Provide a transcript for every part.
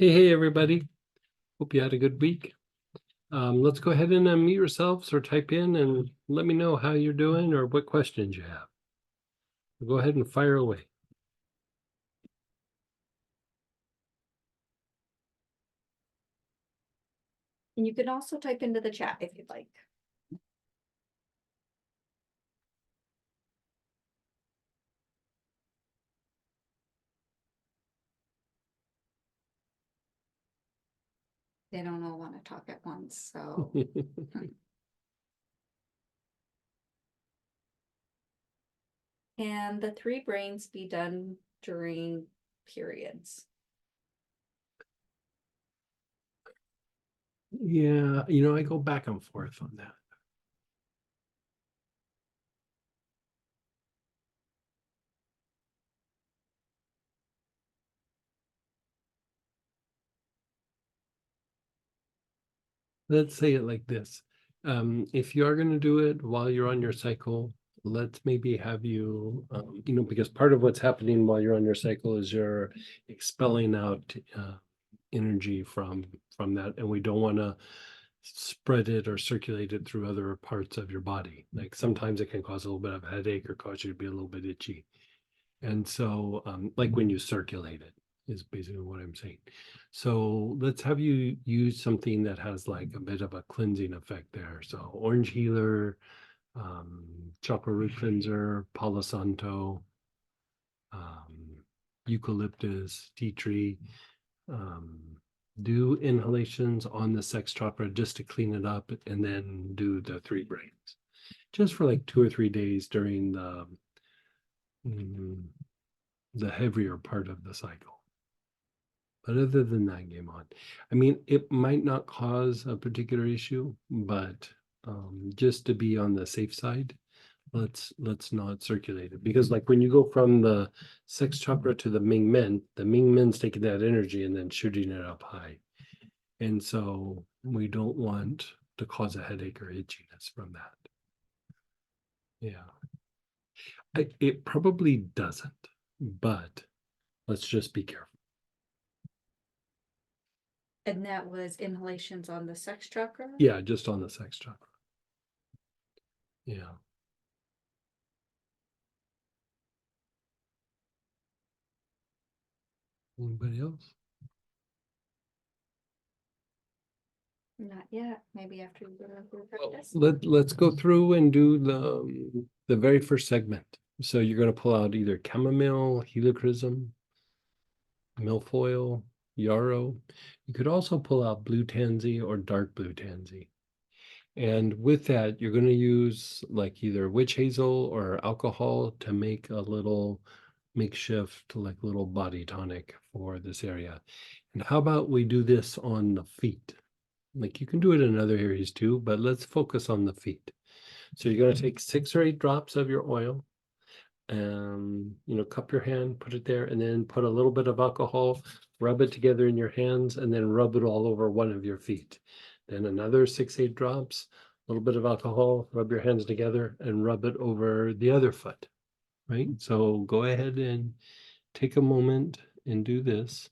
Hey, everybody. Hope you had a good week. Let's go ahead and unmute yourselves or type in and let me know how you're doing or what questions you have. Go ahead and fire away. And you can also type into the chat if you'd like. They don't all want to talk at once, so. And the 3 brains be done during periods. Yeah, I go back and forth on that. Let's say it like this. If you are going to do it while you're on your cycle, let's maybe have you, because part of what's happening while you're on your cycle is you're expelling out energy from that, and we don't want to spread it or circulate it through other parts of your body. Like sometimes it can cause a little bit of a headache or cause you to be a little bit itchy. And so, like when you circulate it is basically what I'm saying. So let's have you use something that has like a bit of a cleansing effect there. So orange healer, chakra root cleanser, palo santo, eucalyptus, tea tree. Do inhalations on the sex chakra just to clean it up, and then do the 3 brains just for like 2 or 3 days during the heavier part of the cycle. But other than that, game on. I mean, it might not cause a particular issue, but just to be on the safe side, let's not circulate it, because like when you go from the sex chakra to the Ming Men's taking that energy and then shooting it up high, and so we don't want to cause a headache or itchiness from that. Yeah, it probably doesn't, but let's just be careful. And that was inhalations on the sex chakra? Yeah, just on the sex chakra. Yeah. Anybody else? Not yet. Maybe after you go through practice. Let's go through and do the very first segment. So you're going to pull out either chamomile, helichrysum, milfoil, yarrow. You could also pull out blue tansy or dark blue tansy. And with that, you're going to use like either witch hazel or alcohol to make a little makeshift, like little body tonic for this area. And how about we do this on the feet? Like you can do it in other areas too, but let's focus on the feet. So you're going to take 6 or 8 drops of your oil, and cup your hand, put it there, and then put a little bit of alcohol, rub it together in your hands, and then rub it all over one of your feet. Then another 6, 8 drops, a little bit of alcohol, rub your hands together and rub it over the other foot. Right? So go ahead and take a moment and do this.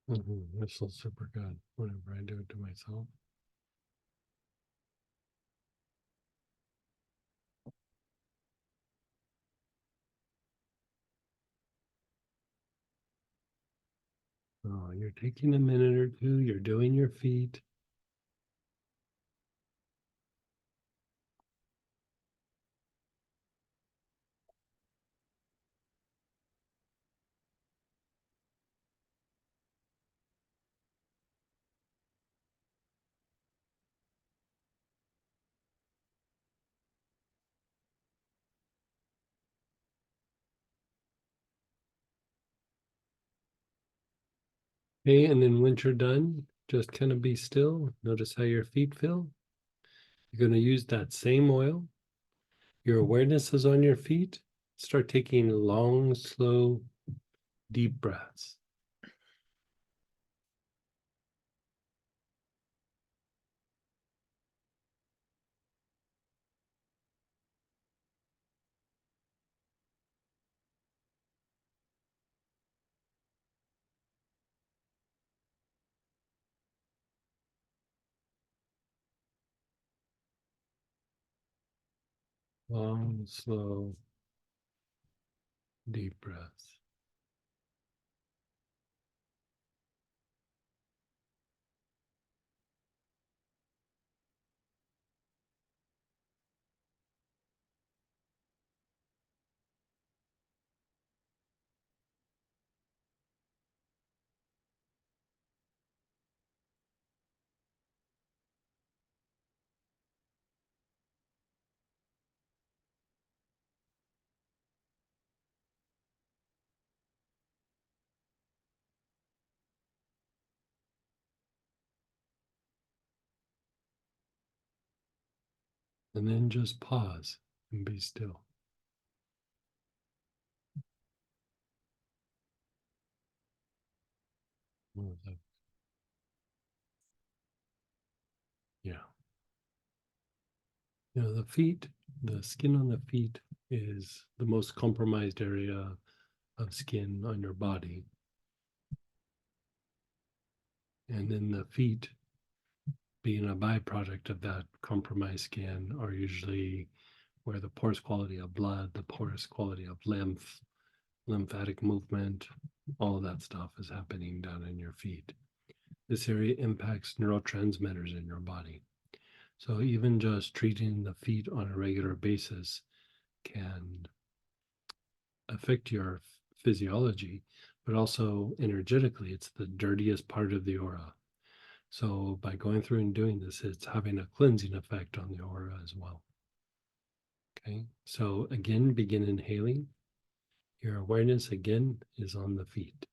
This feels super good whenever I do it to myself. Oh, you're taking a minute or two, you're doing your feet. Okay, and then once you're done, just kind of be still. Notice how your feet feel. You're going to use that same oil. Your awareness is on your feet. Start taking long, slow, deep breaths. Long, slow, deep breaths. And then just pause and be still. Yeah. The feet, the skin on the feet is the most compromised area of skin on your body. And then the feet, being a byproduct of that compromised skin, are usually where the porous quality of blood, the porous quality of lymphatic movement, all of that stuff is happening down in your feet. This area impacts neurotransmitters in your body. So even just treating the feet on a regular basis can affect your physiology, but also energetically, it's the dirtiest part of the aura. So by going through and doing this, it's having a cleansing effect on the aura as well. Okay. So again, begin inhaling. Your awareness again is on the feet.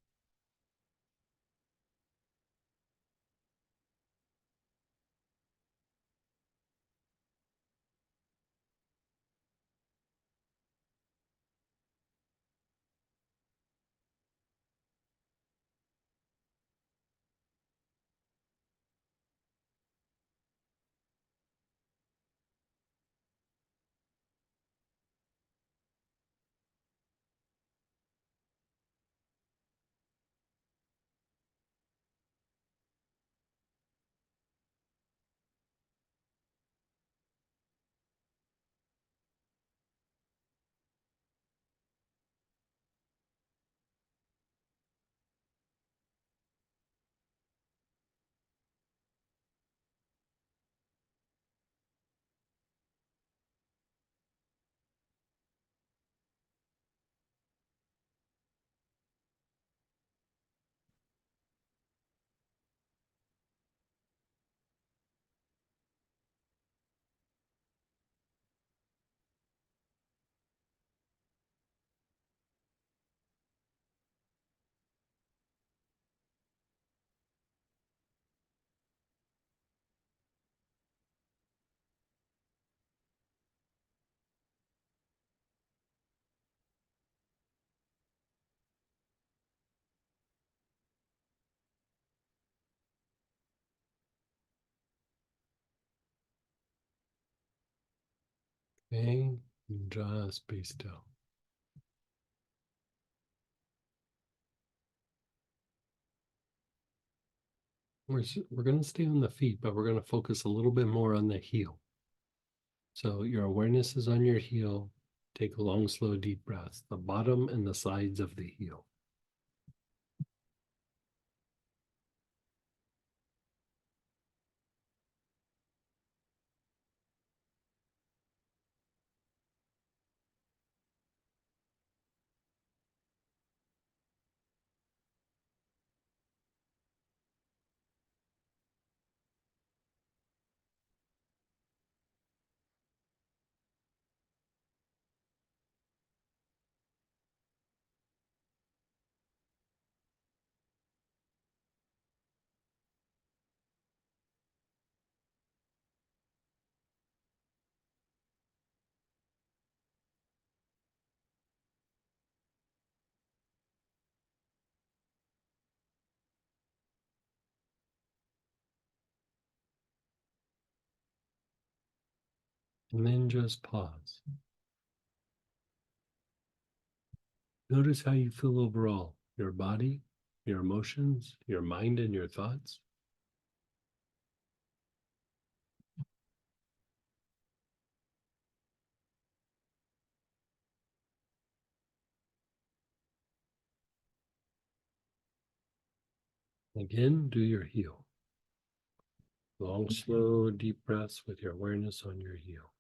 Okay. And just be still. We're going to stay on the feet, but we're going to focus a little bit more on the heel. So your awareness is on your heel. Take long, slow, deep breaths, the bottom and the sides of the heel. And then just pause. Notice how you feel overall, your body, your emotions, your mind, and your thoughts. Again, do your heel. Long, slow, deep breaths with your awareness on your heel.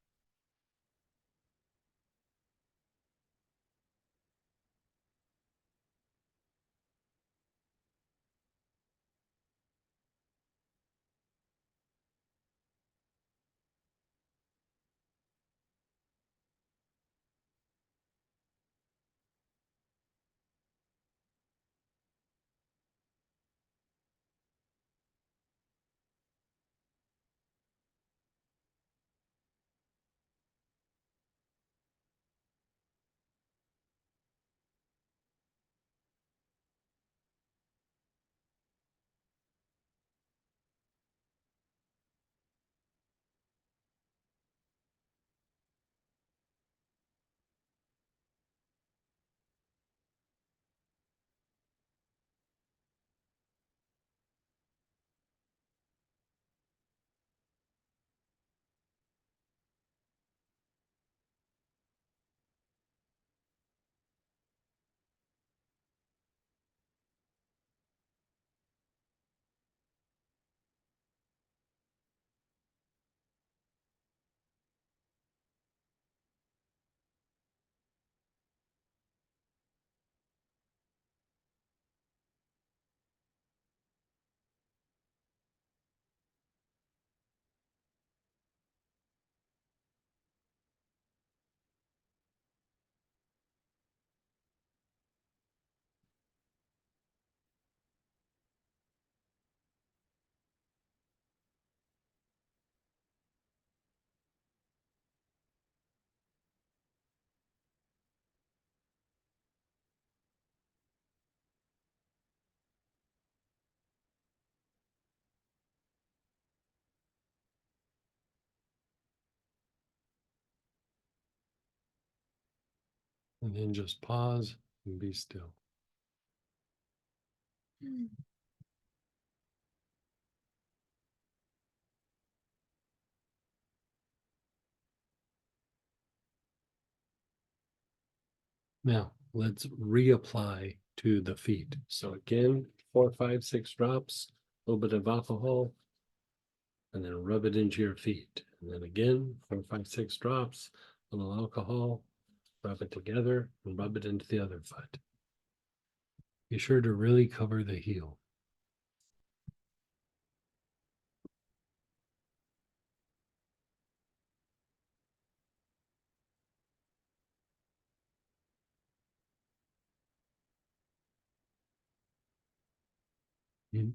And then just pause and be still. Now, let's reapply to the feet. So again, 4, 5, 6 drops, a little bit of alcohol, and then rub it into your feet. And then again, 4, 5, 6 drops, a little alcohol, rub it together, and rub it into the other foot. Be sure to really cover the heel. Mm.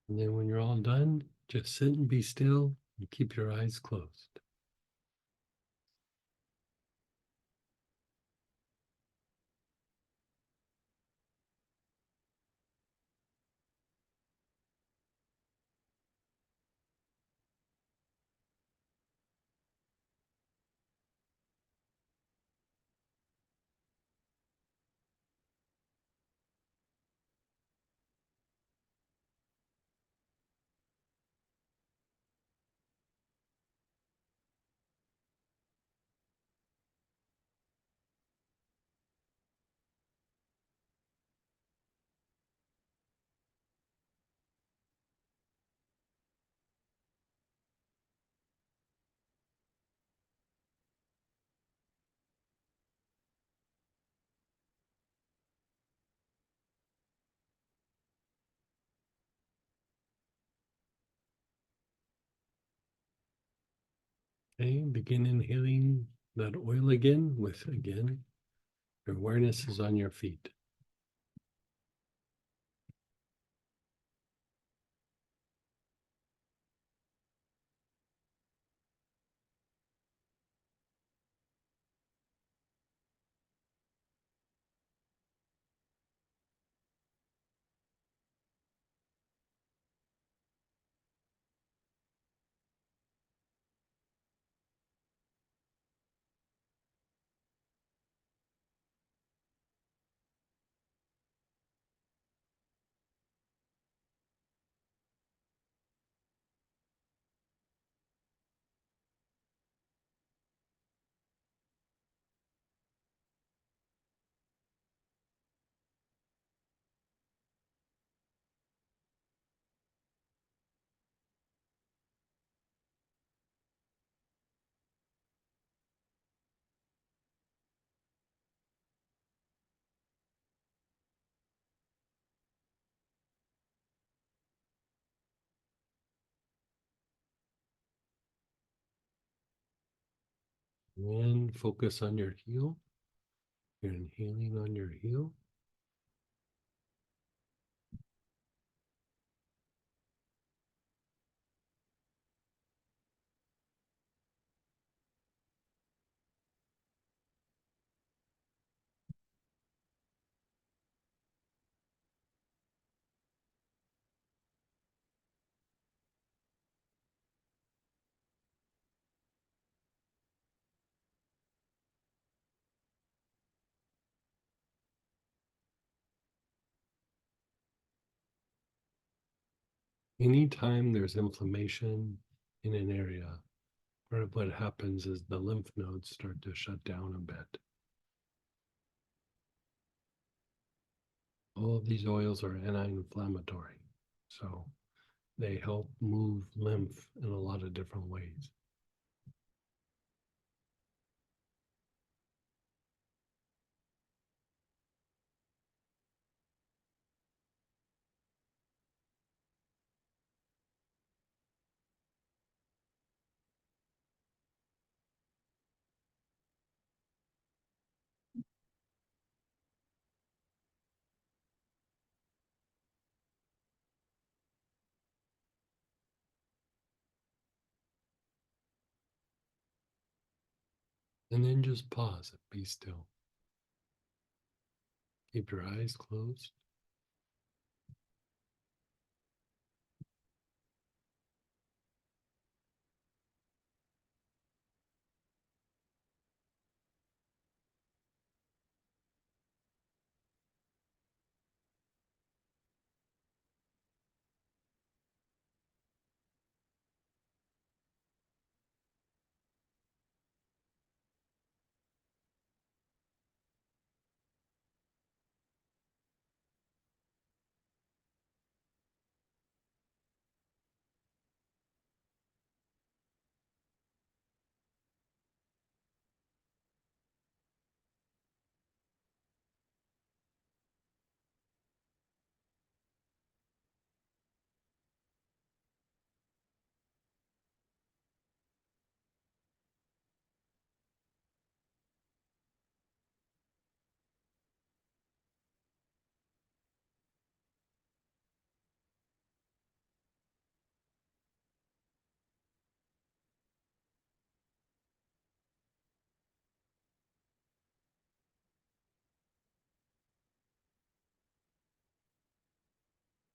And then when you're all done, just sit and be still and keep your eyes closed. Okay, begin inhaling that oil again with, again, your awareness is on your feet. And focus on your heel. You're inhaling on your heel. Anytime there's inflammation in an area, what happens is the lymph nodes start to shut down a bit. All of these oils are anti-inflammatory, so they help move lymph in a lot of different ways. And then just pause and be still. Keep your eyes closed.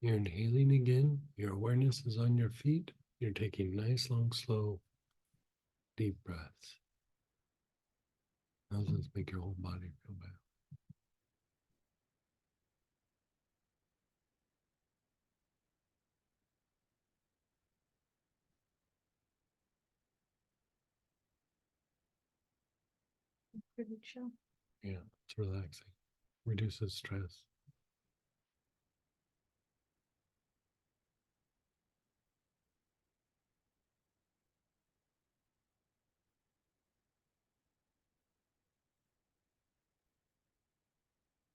You're inhaling again. Your awareness is on your feet. You're taking nice, long, slow, deep breaths. How does this make your whole body feel better? Pretty chill. Yeah, it's relaxing. Reduces stress.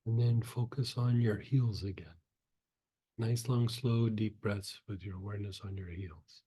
And then focus on your heels again. Nice, long, slow, deep breaths with your awareness on your heels.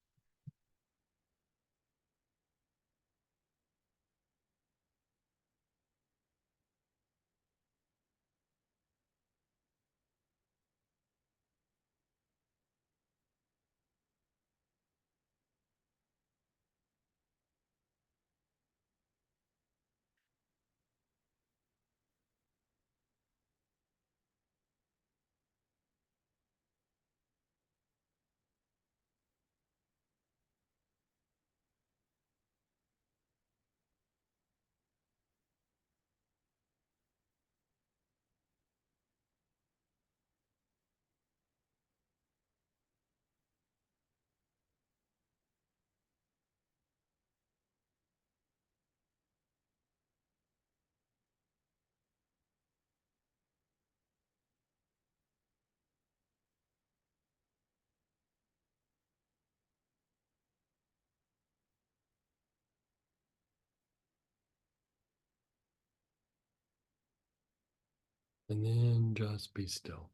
And then just be still.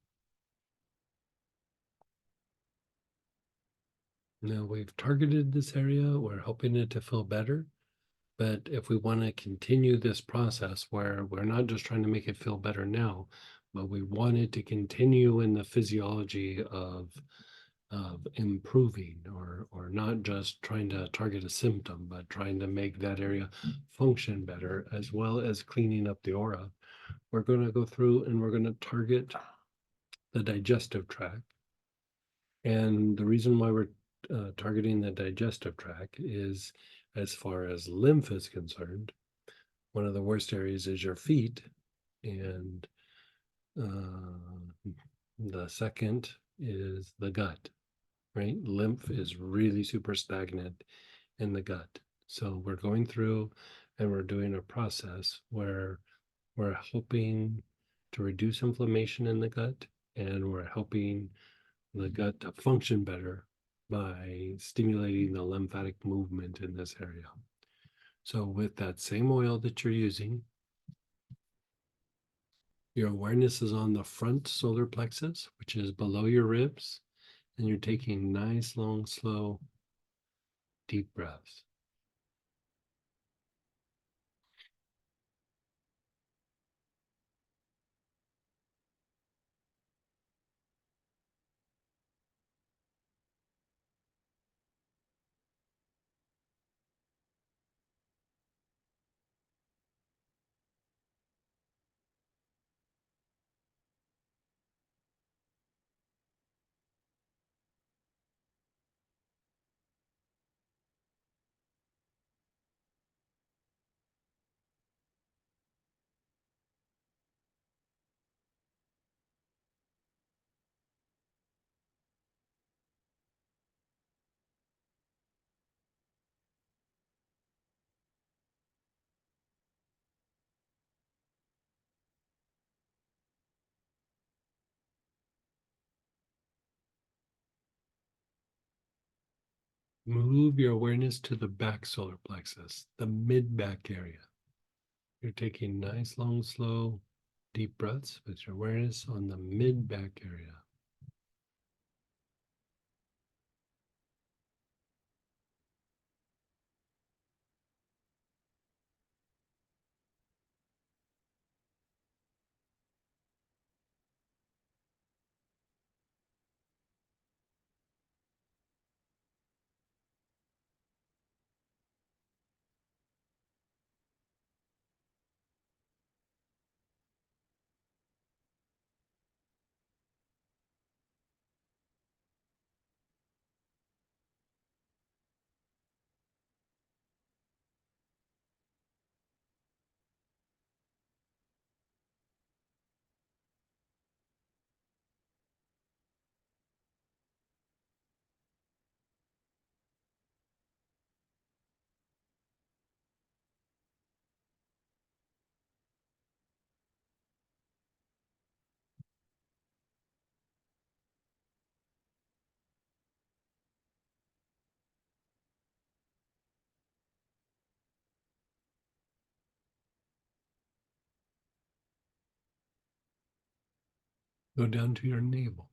Now we've targeted this area, we're helping it to feel better. But if we want to continue this process where we're not just trying to make it feel better now, but we want it to continue in the physiology of improving or not just trying to target a symptom, but trying to make that area function better as well as cleaning up the aura, we're going to go through and we're going to target the digestive tract. And the reason why we're targeting the digestive tract is as far as lymph is concerned, one of the worst areas is your feet. And the second is the gut, right? Lymph is really super stagnant in the gut. So we're going through and we're doing a process where we're helping to reduce inflammation in the gut and we're helping the gut to function better by stimulating the lymphatic movement in this area. So with that same oil that you're using, your awareness is on the front solar plexus, which is below your ribs, and you're taking nice, long, slow, deep breaths. Move your awareness to the back solar plexus, the mid back area. You're taking nice, long, slow, deep breaths with your awareness on the mid back area. Go down to your navel.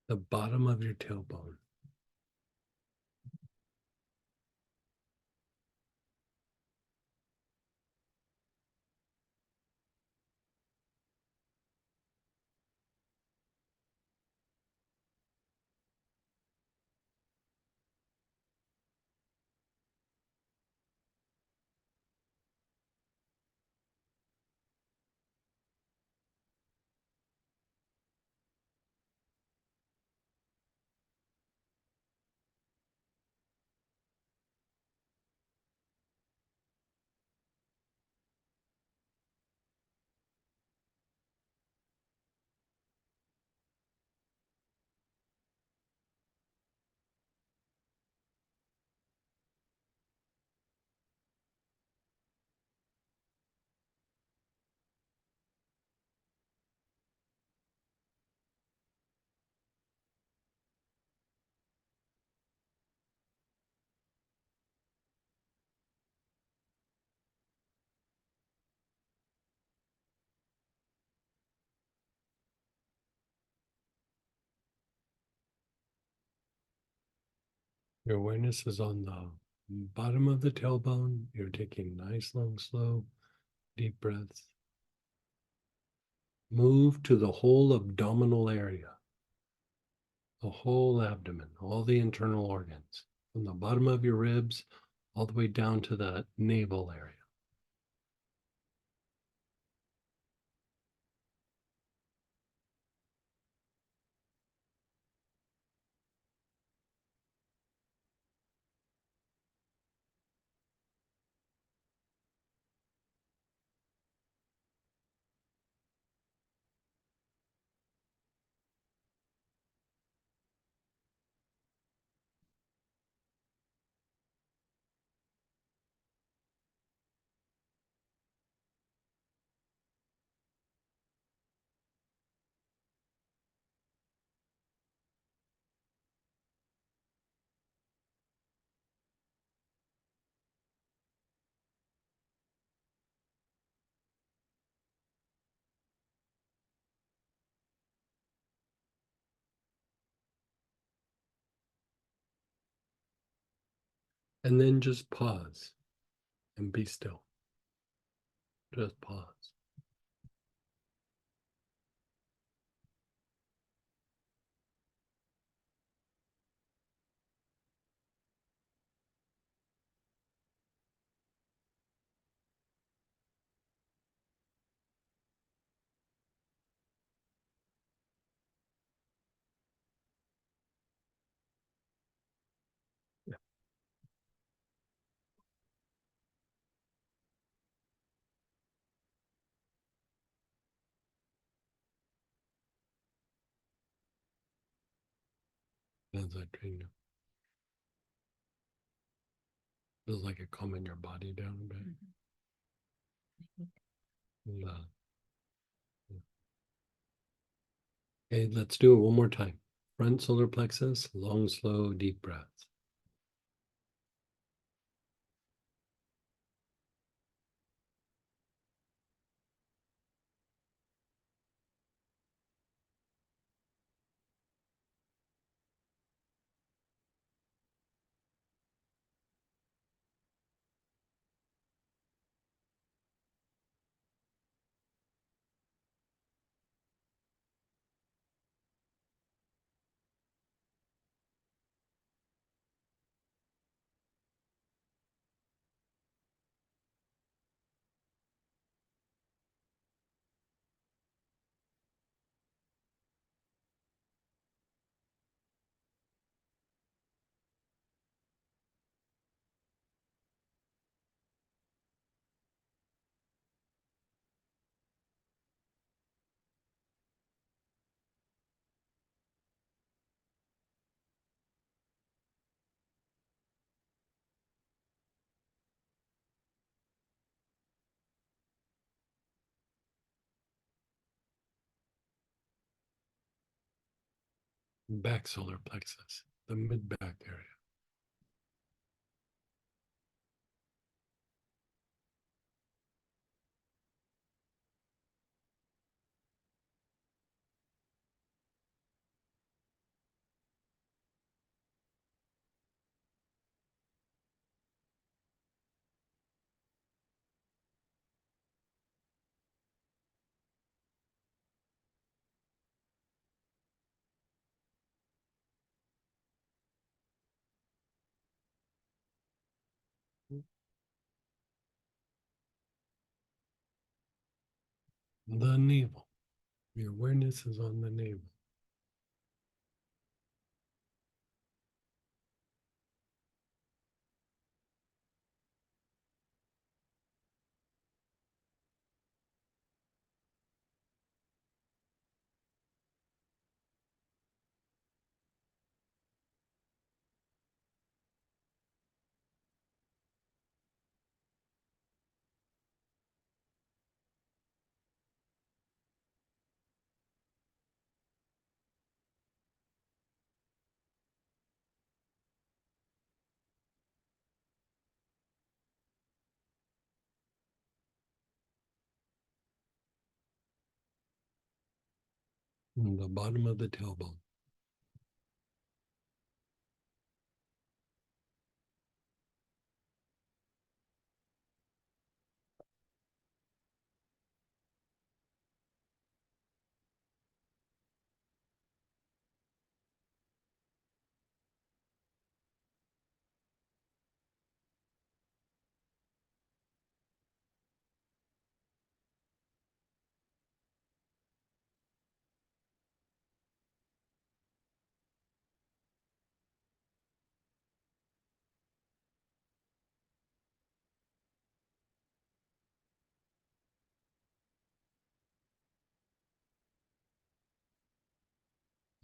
The bottom of your tailbone. Your awareness is on the bottom of the tailbone. You're taking nice, long, slow, deep breaths. Move to the whole abdominal area, the whole abdomen, all the internal organs, from the bottom of your ribs all the way down to the navel area. And then just pause and be still. Just pause. As I train you, feels like it calming your body down a bit. And, okay, let's do it one more time. Front solar plexus, long, slow, deep breaths. Back solar plexus, the mid back area. The navel. Your awareness is on the navel. And the bottom of the tailbone.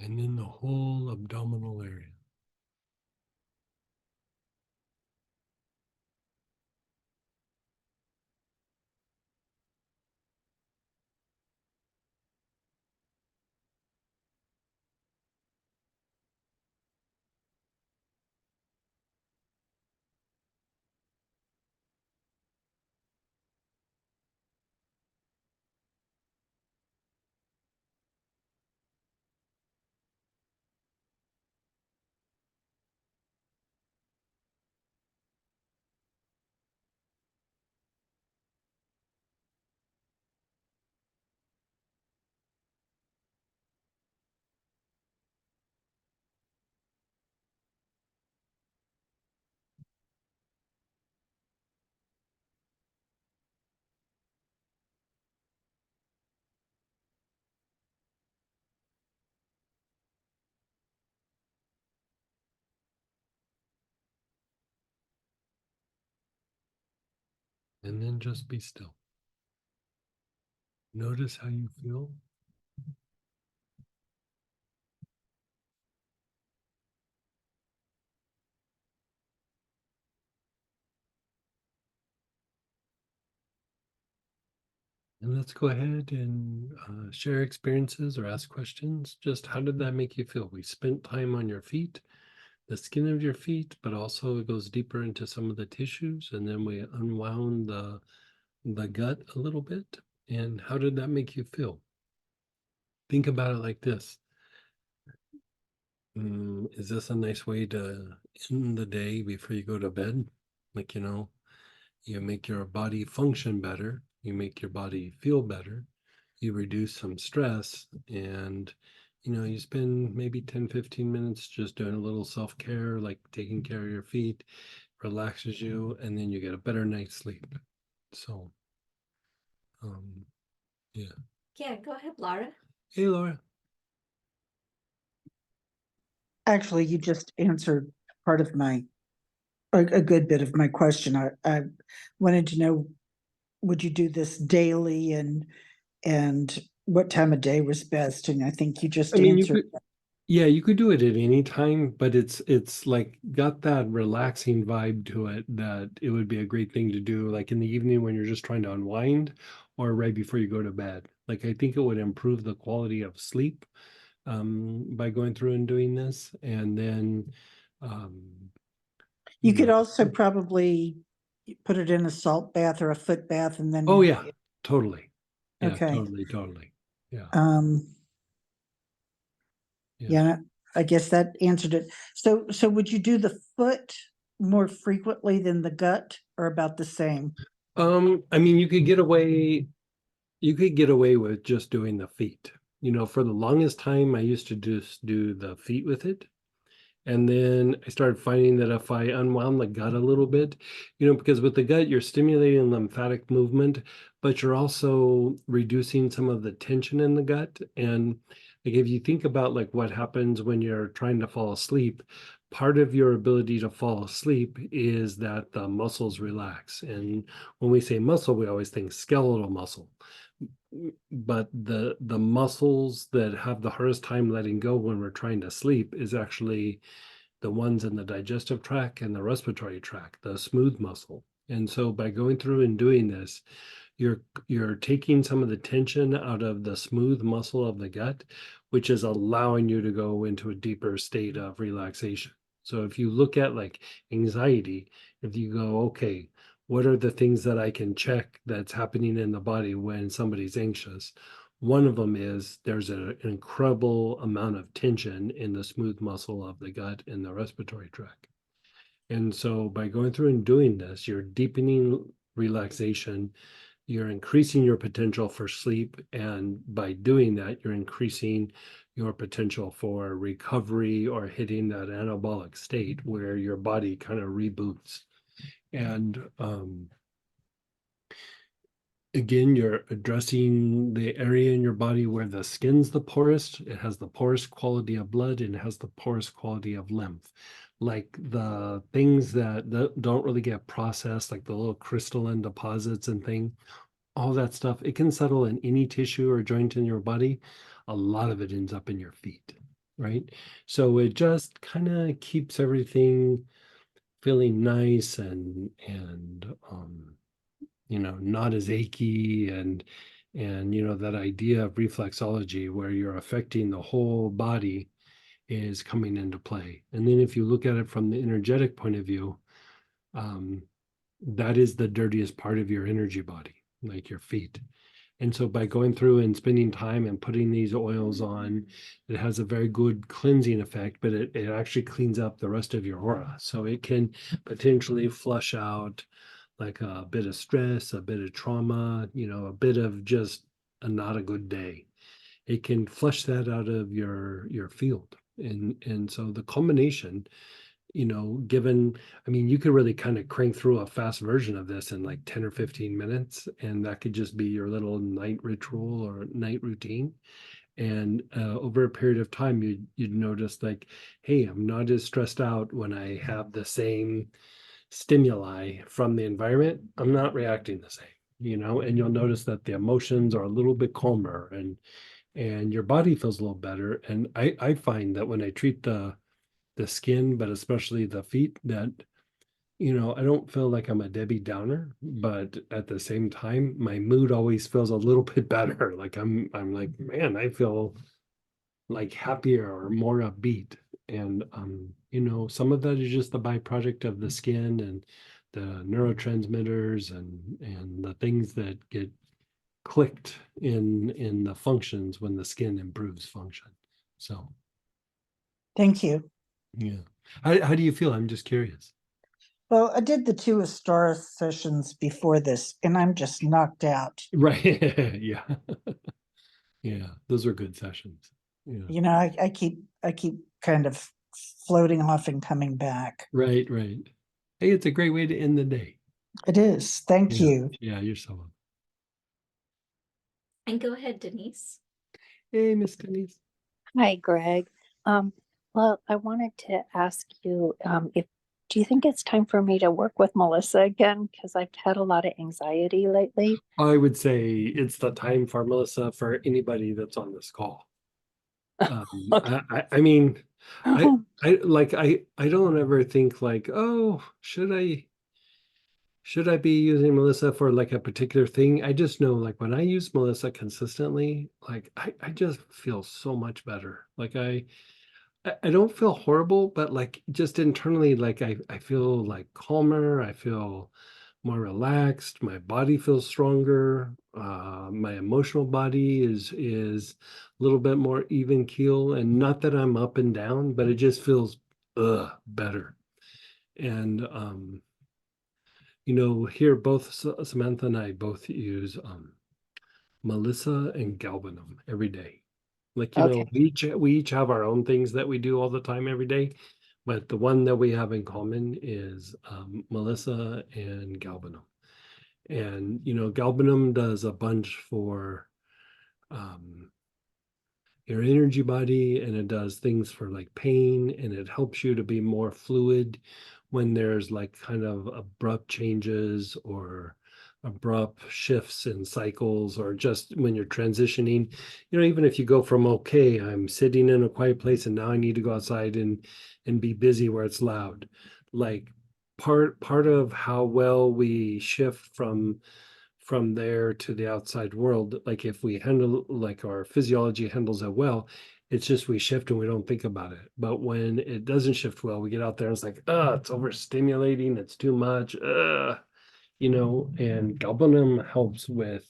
And then the whole abdominal area. And then just be still. Notice how you feel. And let's go ahead and share experiences or ask questions. Just how did that make you feel? We spent time on your feet, the skin of your feet, but also it goes deeper into some of the tissues. And then we unwound the gut a little bit. And how did that make you feel? Think about it like this. Is this a nice way to end the day before you go to bed? Like, you make your body function better, you make your body feel better, you reduce some stress, and you spend maybe 10-15 minutes just doing a little self-care, like taking care of your feet, relaxes you, and then you get a better night's sleep. So um yeah. Yeah, go ahead, Laura. Hey, Laura. Actually, you just answered part of a good bit of my question. I wanted to know, would you do this daily and what time of day was best? And I think you just I mean, you answered. could, yeah, you could do it at any time, but it's like got that relaxing vibe to it that it would be a great thing to do like in the evening when you're just trying to unwind or right before you go to bed. Like I think it would improve the quality of sleep by going through and doing this. And then um You you could know also probably put it in a salt bath or a foot bath and oh then, yeah, totally. Yeah, okay. totally. Yeah. Um, Yeah. yeah, I guess that answered it. So would you do the foot more frequently than the gut or about the same? I mean you could get away with just doing the feet. For the longest time I used to just do the feet with it. And then I started finding that if I unwound the gut a little bit, because with the gut, you're stimulating lymphatic movement, but you're also reducing some of the tension in the gut. And like if you think about like what happens when you're trying to fall asleep, part of your ability to fall asleep is that the muscles relax. And when we say muscle, we always think skeletal muscle. But the muscles that have the hardest time letting go when we're trying to sleep is actually the ones in the digestive tract and the respiratory tract, the smooth muscle. And so by going through and doing this, you're taking some of the tension out of the smooth muscle of the gut, which is allowing you to go into a deeper state of relaxation. So if you look at like anxiety, if you go, okay, what are the things that I can check that's happening in the body when somebody's anxious? One of them is there's an incredible amount of tension in the smooth muscle of the gut and the respiratory tract. And so by going through and doing this, you're deepening relaxation, you're increasing your potential for sleep. And by doing that, you're increasing your potential for recovery or hitting that anabolic state where your body kind of reboots. And again, you're addressing the area in your body where the skin's the poorest. It has the poorest quality of blood and it has the poorest quality of lymph. Like the things that don't really get processed, like the little crystalline deposits and thing, all that stuff, it can settle in any tissue or joint in your body. A lot of it ends up in your feet, right? So it just kind of keeps everything feeling nice and not as achy and that idea of reflexology where you're affecting the whole body is coming into play. And then if you look at it from the energetic point of view, um, that is the dirtiest part of your energy body, like your feet. And so by going through and spending time and putting these oils on, it has a very good cleansing effect, but it actually cleans up the rest of your aura. So it can potentially flush out like a bit of stress, a bit of trauma, a bit of just not a good day. It can flush that out of your field. And so the combination, given, I mean, you could really kind of crank through a fast version of this in like 10 or 15 minutes, and that could just be your little night ritual or night routine. And over a period of time, you'd notice like, hey, I'm not as stressed out when I have the same stimuli from the environment. I'm not reacting the same, and you'll notice that the emotions are a little bit calmer and your body feels a little better. And I find that when I treat the skin, but especially the feet, that I don't feel like I'm a Debbie Downer, but at the same time, my mood always feels a little bit better. Like I'm like, man, I feel like happier or more upbeat. And some of that is just the byproduct of the skin and the neurotransmitters and the things that get clicked in the functions when the skin improves function. So Thank you. yeah. How do you feel? I'm just curious. Well, I did the 2 Astara sessions before this, and I'm just knocked out. Right. Yeah. Yeah. Those are good sessions. Yeah. You know, I keep kind of floating off and coming back. Right, right. Hey, it's a great way to end the day. It is. Thank Yeah. you. Yeah, you're so welcome. And go ahead, Denise. Hey, Miss Denise. Hi, Greg. Well, I wanted to ask you if do you think it's time for me to work with Melissa again? Because I've had a lot of anxiety lately. I would say it's the time for Melissa for anybody that's on this call. Okay. I mean, I don't ever think like, oh, should I be using Melissa for like a particular thing? I just know like when I use Melissa consistently, like I just feel so much better. Like I don't feel horrible, but like just internally, like I feel like calmer. I feel more relaxed. My body feels stronger. My emotional body is a little bit more even keel, and not that I'm up and down, but it just feels better. And here both Samantha and I both use Melissa and Galbanum every day. Like, Okay. we each have our own things that we do all the time every day, But the one that we have in common is Melissa and galbanum. And, galbanum does a bunch for um, your energy body, and it does things for like pain, and it helps you to be more fluid when there's like kind of abrupt changes or abrupt shifts in cycles, or just when you're transitioning. Even if you go from, okay, I'm sitting in a quiet place and now I need to go outside and be busy where it's loud. Like part of how well we shift from there to the outside world, like if we handle, like our physiology handles it well, it's just we shift and we don't think about it. But when it doesn't shift well, we get out there and it's like, it's overstimulating, it's too much, and galbanum helps with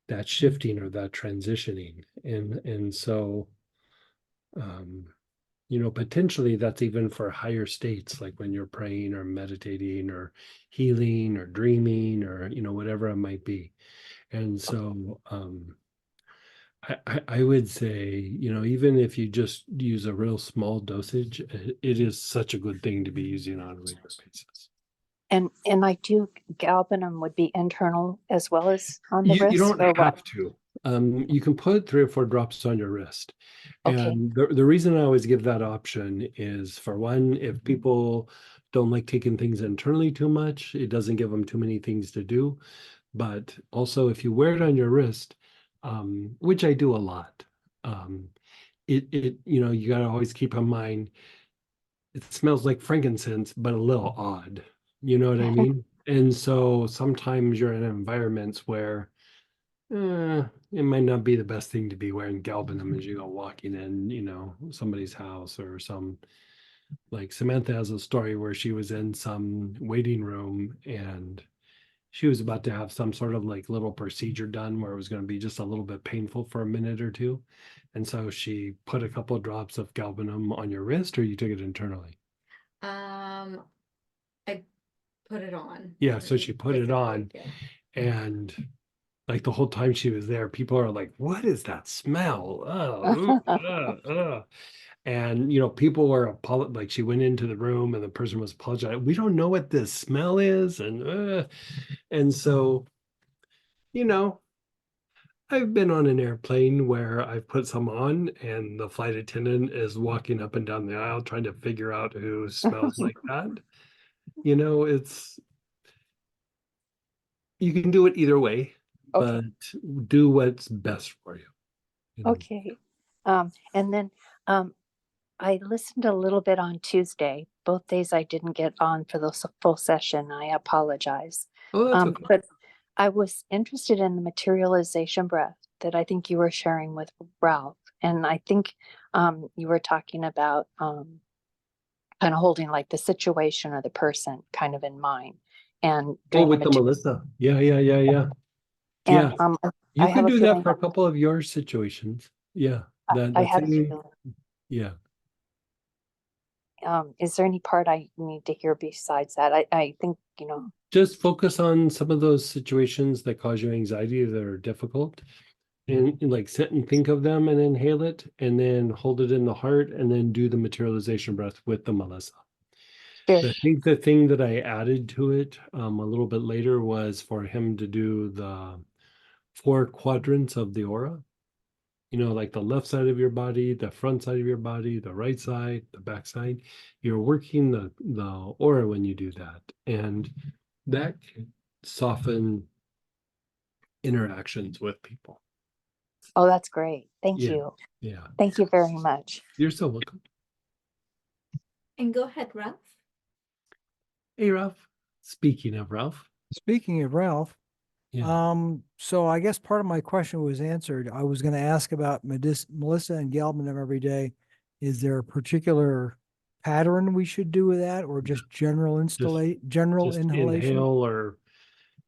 that shifting or that transitioning. And so um potentially that's even for higher states, like when you're praying or meditating or healing or dreaming or whatever it might be. And so I would say, even if you just use a real small dosage, it is such a good thing to be using on a regular basis. And I do, galbanum would be internal as well as on the You wrist, don't or what? have to. You can put 3 or 4 drops on your wrist. Okay. And the reason I always give that option is, for one, if people don't like taking things internally too much, it doesn't give them too many things to do. But also, if you wear it on your wrist, which I do a lot, you got to always keep in mind it smells like frankincense, but a little odd. You know what I mean? And so sometimes you're in environments where it might not be the best thing to be wearing galbanum as you go walking in, somebody's house, or like Samantha has a story where she was in some waiting room and she was about to have some sort of like little procedure done where it was going to be just a little bit painful for a minute or two. And so she put a couple of drops of galbanum on your wrist, or you took it internally. I put it on. Yeah, so she put it on, Yeah. and like the whole time she was there, people are like, "What is that smell? Oh, And people were like, she went into the room and the person was apologizing. We don't know what this smell is, and so you know, I've been on an airplane where I've put some on, and the flight attendant is walking up and down the aisle trying to figure out who smells like that. It's you can do it either way, Okay. but do what's best for you. Okay. And then I listened a little bit on Tuesday. Both days I didn't get on for the full session. I apologize. Oh, that's okay. But I was interested in the materialization breath that I think you were sharing with Ralph. And I think you were talking about kind of holding like the situation or the person kind of in mind and Oh, doing with the Melissa. Yeah. and Yeah. I You have can a do that feeling for a couple of your situations. Yeah. I That's had a feeling. yeah. Is there any part I need to hear besides that? I think, Just focus on some of those situations that cause you anxiety that are difficult, and like sit and think of them and inhale it, and then hold it in the heart, and then do the materialization breath with the Melissa. sure. I think the thing that I added to it a little bit later was for him to do the 4 quadrants of the aura. Like the left side of your body, the front side of your body, the right side, the back side. You're working the aura when you do that. And that can soften interactions with people. Oh, that's great. Thank Yeah. you. Yeah. Thank you very much. You're so welcome. And go ahead, Ralph. Hey, Ralph. Speaking of Ralph. Speaking of Ralph, Yeah. so I guess part of my question was answered. I was going to ask about Melissa and galbanum every day. Is there a particular pattern we should do with that, or just general Just inhalation? inhale, or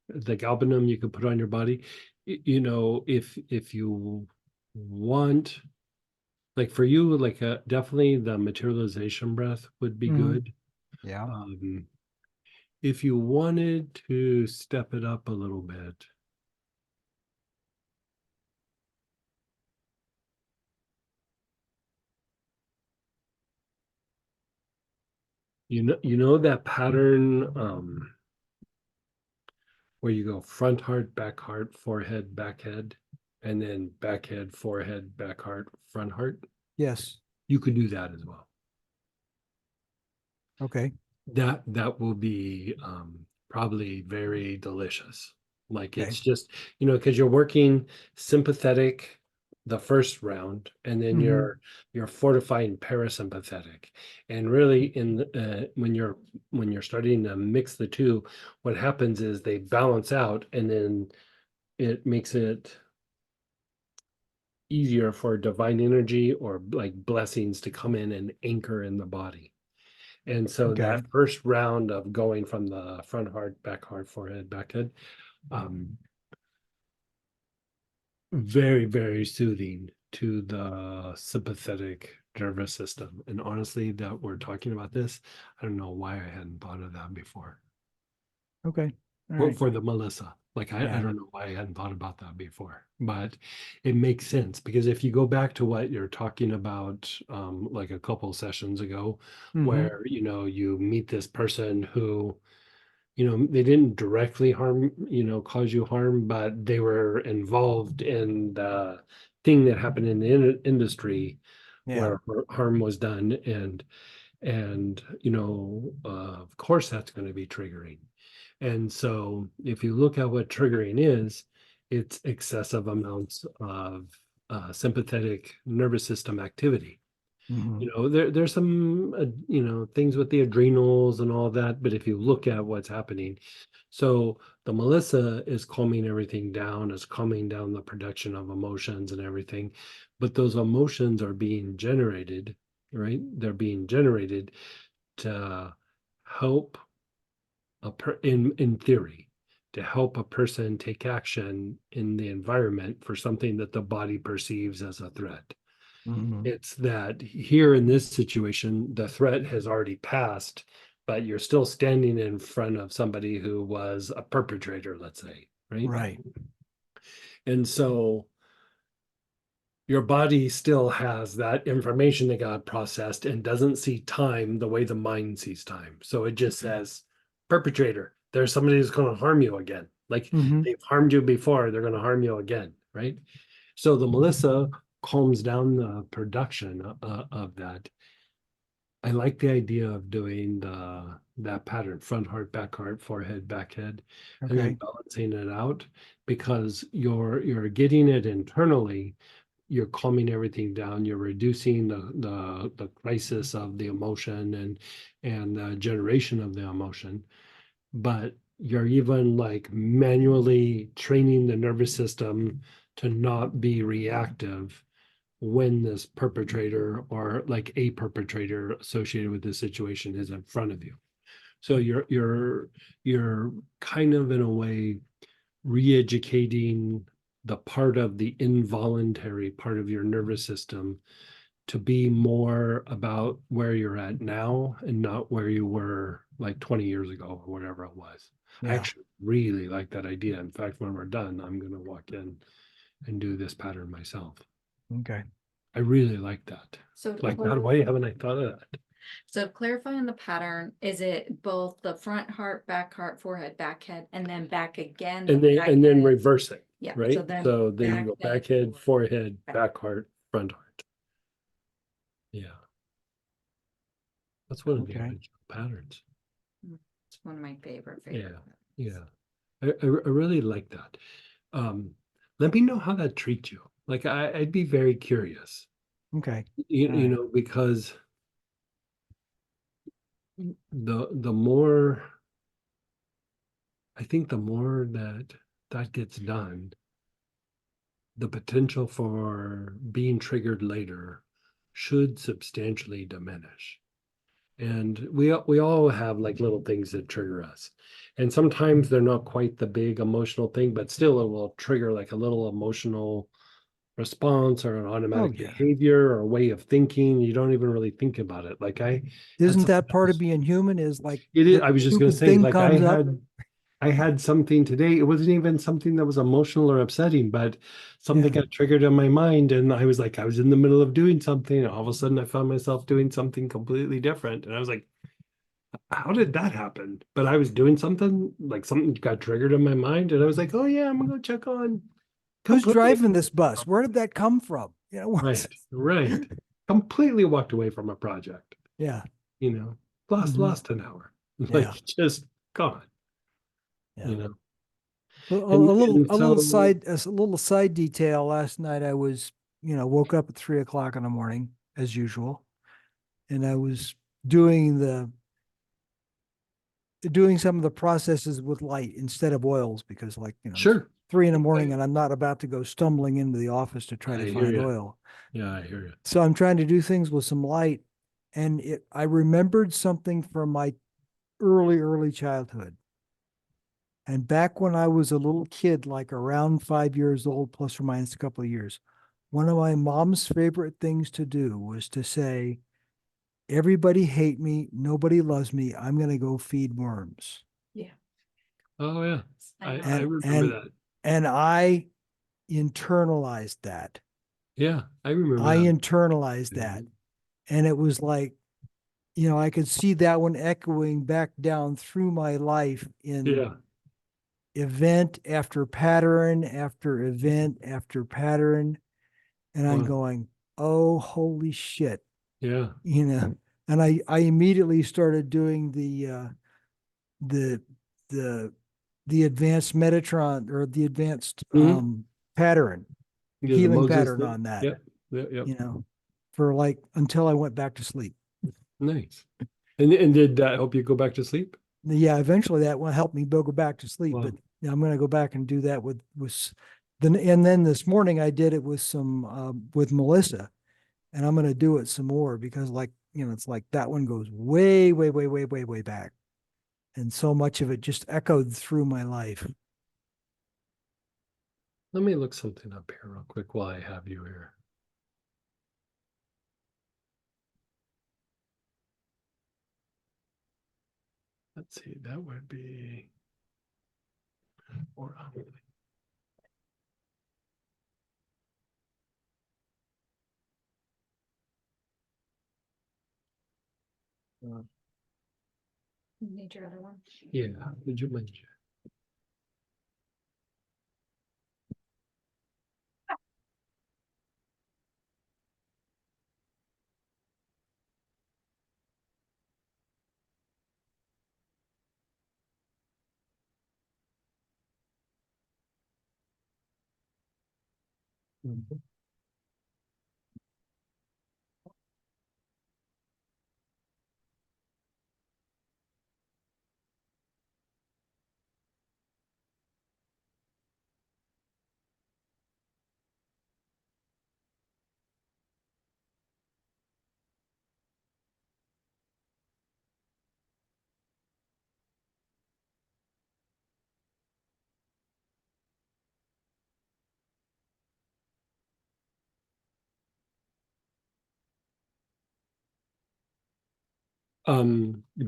the galbanum you can put on your body. If you want, like for you, like definitely the materialization breath would be good. Yeah. If you wanted to step it up a little bit, You know that pattern, where you go front heart, forehead, back head, and then back head, forehead, back heart, front heart? Yes, You could do that as well. okay, That will be probably very delicious. Like okay. it's just, because you're working sympathetic the first round, and then Mhm. you're fortifying parasympathetic. And really when you're starting to mix the two, what happens is they balance out, and then it makes it easier for divine energy or like blessings to come in and anchor in the body. And so Okay, that first round of going from the front heart, back heart, forehead, back head, um, very, very soothing to the sympathetic nervous system. And honestly, that we're talking about this, I don't know why I hadn't thought of that before. okay, all For, right, for the Melissa. Like I yeah, don't know why I hadn't thought about that before, but it makes sense because if you go back to what you're talking about, like a couple sessions ago, mhm, where you meet this person who, they didn't directly harm, cause you harm, but they were involved in the thing that happened in the industry yeah, where harm was done, and of course that's going to be triggering. And so if you look at what triggering is, it's excessive amounts of sympathetic nervous system activity. mhm, There's some things with the adrenals and all that, but if you look at what's happening, so the Melissa is calming everything down, is calming down the production of emotions and everything, but those emotions are being generated, right? They're being generated to help in theory, to help a person take action in the environment for something that the body perceives as a threat. mhm, It's that here in this situation, the threat has already passed, but you're still standing in front of somebody who was a perpetrator, let's say, right? right, And so your body still has that information that got processed and doesn't see time the way the mind sees time. So it just says, perpetrator, there's somebody who's going to harm you again. Like mhm, they've harmed you before, they're going to harm you again, right? So the Melissa calms down the production of that. I like the idea of doing that pattern, front heart, back heart, forehead, back head, and then okay, balancing it out because you're getting it internally, you're calming everything down, you're reducing the crisis of the emotion and the generation of the emotion, but you're even like manually training the nervous system to not be reactive when this perpetrator or like a perpetrator associated with this situation is in front of you. So you're kind of in a way re-educating the part of the involuntary part of your nervous system to be more about where you're at now and not where you were like 20 years ago or whatever it was. I yeah, actually really like that idea. In fact, when we're done, I'm going to walk in and do this pattern myself. okay, I really like that. So to Like, God, why haven't I thought of that? So clarifying the pattern, is it both the front heart, back heart, forehead, back head, and then back again? And the then back and then head? reversing, Yeah, right? so then So then you back go head, back head, forehead, back. back heart, front heart. Yeah, that's one of the okay, original patterns. It's one of my favorite. Yeah, yeah. I really like that. Let me know how that treats you. Like I'd be very curious, okay, all you right, know, because the more I think the more that gets done, the potential for being triggered later should substantially diminish. And we all have like little things that trigger us. And sometimes they're not quite the big emotional thing, but still it will trigger like a little emotional response or an oh, automatic yeah. behavior or a way of thinking. You don't even really think about it. Like I had Isn't something that that part of was being human is like it is, this I was just gonna stupid say, thing like comes up? I had something today. It wasn't even something that was emotional or upsetting, but something Yeah, got triggered in my mind. And I was like, I was in the middle of doing something. And all of a sudden I found myself doing something completely different. And I was like, how did that happen? But I was doing something, like something got triggered in my mind, and I was like, oh yeah, I'm gonna go check on Who's completely. driving this bus? Where did that come from? You know, Right, right. Completely walked away from a project, Yeah. you know, lost Mhm. lost an hour. Like Yeah. just gone, Yeah. you know. A And little so side, a little side detail. Last night I was, woke up at 3 o'clock in the morning as usual, and I was doing doing some of the processes with light instead of oils because, like, it's sure. 3 in the morning and I'm not about to go stumbling into the office to try I to hear find you. oil. Yeah, I hear you. So I'm trying to do things with some light, and I remembered something from my early childhood. And back when I was a little kid, like around 5 years old, plus or minus a couple of years, one of my mom's favorite things to do was to say, everybody hate me, nobody loves me, I'm gonna go feed worms. Yeah. Oh yeah. I know. I And remember and that. and I internalized that. Yeah, I remember I that. internalized that. And it was like, I could see that one echoing back down through my life in Yeah. event after pattern after event after pattern. And I'm Wow. going, oh, holy shit. Yeah. And I immediately started doing the, the, the advanced Metatron or the advanced Mhm. pattern, Yeah, the healing Moses pattern thing. on that, Yep. Yep. Yep. you know, for like until I went back to sleep. Nice. And did that help you go back to sleep? Yeah, eventually that will help me go back to sleep. But Wow. I'm going to go back and do that with then. And then this morning I did it with some with Melissa, and I'm going to do it some more because, like, it's like that one goes way, way, way, way, way, way back, and so much of it just echoed through my life. Let me look something up here real quick while I have you here. Let's see, that would be or Need your other one. yeah, would you mind? Mhm.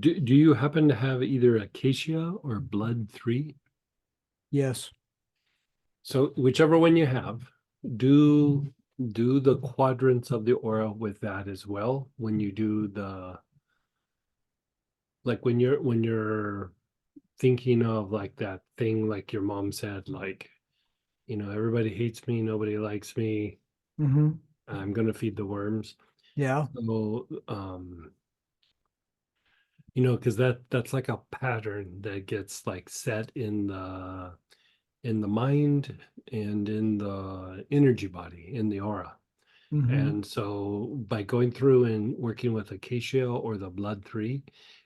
Do you happen to have either acacia or blood 3? Yes. So whichever one you have, do do the quadrants of the aura with that as well when you do the, like when you're thinking of like that thing, like your mom said, like, everybody hates me, nobody likes me, Mm-hmm. I'm gonna feed the worms. Yeah. So because that's like a pattern that gets like set in the mind and in the energy body, in the aura. Mm-hmm. And so by going through and working with acacia or the blood 3,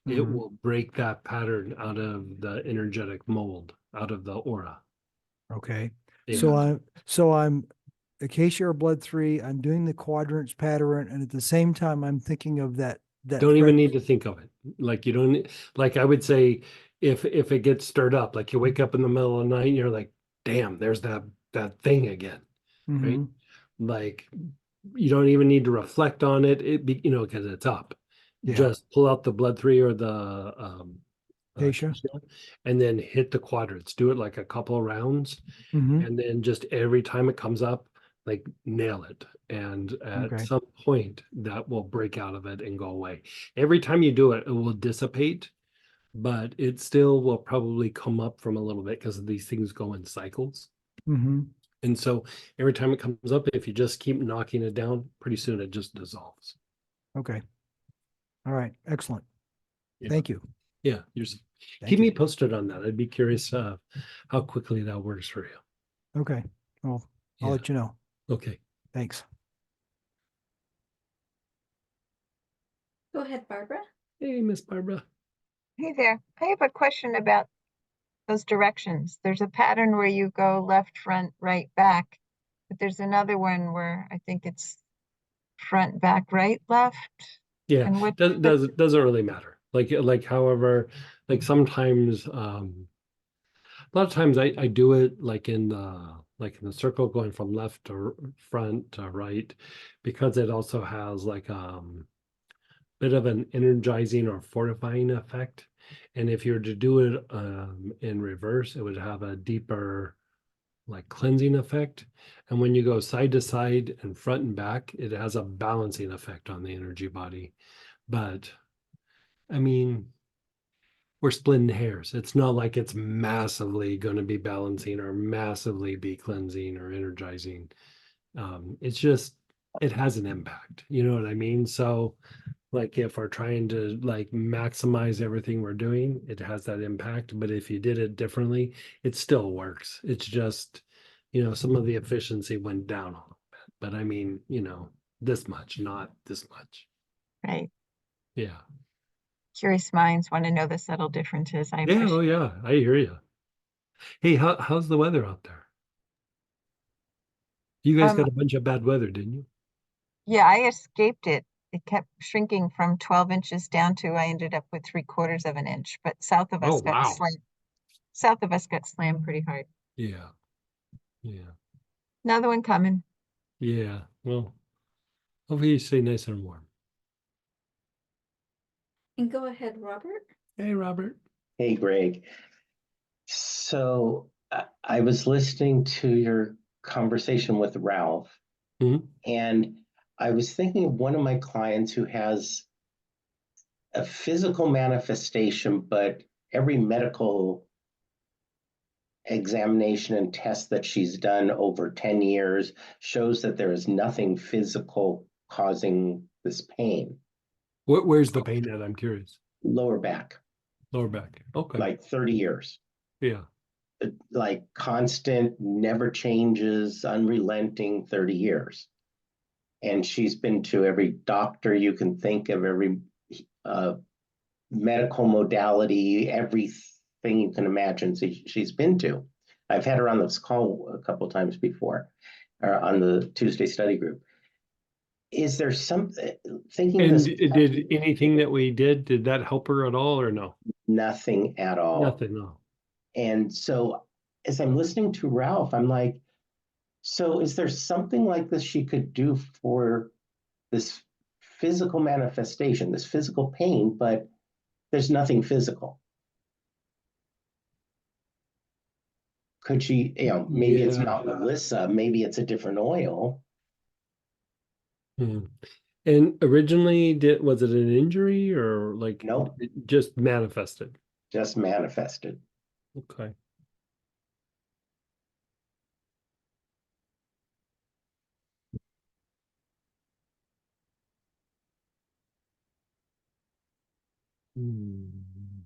it Mm-hmm. will break that pattern out of the energetic mold, out of the aura. Okay. So Yeah. I'm acacia or blood 3. I'm doing the quadrants pattern, and at the same time, I'm thinking of that Don't even thread. need to think of it. Like you don't like I would say, if it gets stirred up, like you wake up in the middle of the night and you're like, damn, there's that thing again, right? Mm-hmm. Like you don't even need to reflect on it. Because it's up. Yeah. Just pull out the blood 3 or the Acacia. acacia, and then hit the quadrants. Do it like a couple of rounds, Mm-hmm. and then just every time it comes up, like nail it. And at Okay. some point that will break out of it and go away. Every time you do it, it will dissipate, but it still will probably come up from a little bit because these things go in cycles. Mm-hmm. And so every time it comes up, if you just keep knocking it down, pretty soon it just dissolves. Okay. All right. Excellent. Yeah. Thank you. Yeah, Thank keep you. me posted on that. I'd be curious how quickly that works for you. Okay. Well, I'll Yeah. let you know. Okay. Thanks. Go ahead, Barbara. Hey, Miss Barbara. Hey there. I have a question about those directions. There's a pattern where you go left, front, right, back, but there's another one where I think it's front, back, right, left. Yeah, And what, doesn't really matter. Like however, like sometimes a lot of times I do it like in the circle going from left to front to right, because it also has like bit of an energizing or fortifying effect. And if you were to do it in reverse, it would have a deeper like cleansing effect. And when you go side to side and front and back, it has a balancing effect on the energy body. But I mean, we're splitting hairs. It's not like it's massively going to be balancing or massively be cleansing or energizing. It's just, it has an impact. You know what I mean? So like if we're trying to like maximize everything we're doing, it has that impact. But if you did it differently, it still works. It's just, some of the efficiency went down a little bit. But I mean, this much, not this much. right? Yeah. Curious minds want to know the subtle differences. I Yeah. Oh appreciate. yeah. I hear you. Hey, how's the weather out there? You guys Um, got a bunch of bad weather, didn't you? yeah, I escaped it. It kept shrinking from 12 inches down to I ended up with 3/4 of an inch, but south of Oh, us got wow. slammed. South of us got slammed pretty hard. Yeah. Yeah. Another one coming. Yeah. Well, hopefully you stay nice and warm. And go ahead, Robert. Hey, Robert. Hey, Greg. So I was listening to your conversation with Ralph, Mhm. and I was thinking of one of my clients who has a physical manifestation, but every medical examination and test that she's done over 10 years shows that there is nothing physical causing this pain. Where's the pain at? I'm curious. Lower back, Lower back. Okay. like 30 years. Yeah. Like constant, never changes, unrelenting 30 years. And she's been to every doctor you can think of, every medical modality, everything you can imagine she's been to. I've had her on this call a couple of times before, or on the Tuesday study group. Is there something, thinking And this, did anything that we did that help her at all or no? nothing at all? Nothing, no. And so as I'm listening to Ralph, I'm like, so is there something like this she could do for this physical manifestation, this physical pain, but there's nothing physical? Could she, maybe it's Yeah. not Melissa, maybe it's a different oil. Hmm. And originally was it an injury or like Nope, it just manifested? just manifested. Okay. Hmm.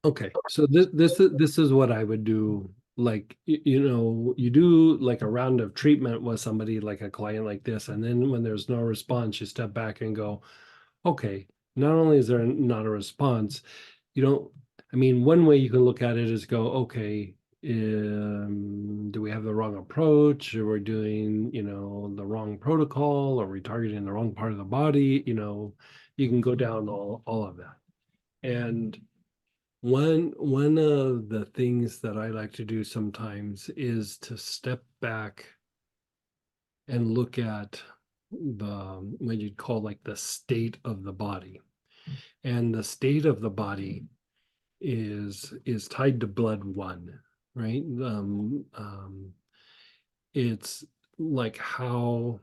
Okay, so this is what I would do. Like you do like a round of treatment with somebody like a client like this, and then when there's no response, you step back and go, okay, not only is there not a response, you don't. I mean, one way you can look at it is go, okay, do we have the wrong approach? Or we're doing, the wrong protocol? Or we targeting the wrong part of the body? You can go down all of that. And one of the things that I like to do sometimes is to step back and look at what you'd call like the state of the body. And the state of the body is tied to blood one. right? It's like how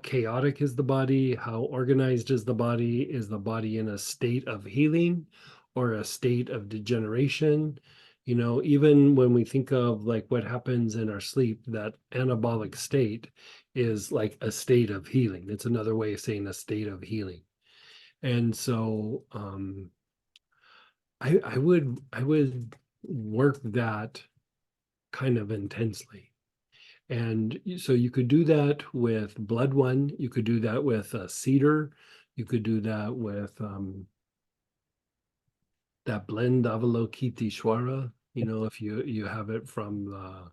chaotic is the body, how organized is the body in a state of healing or a state of degeneration? You know, even when we think of like what happens in our sleep, that anabolic state is like a state of healing. It's another way of saying a state of healing. And so I would work that kind of intensely. And so you could do that with blood one, you could do that with cedar, you could do that with that blend Avalokiteshvara, you know, if you have it from the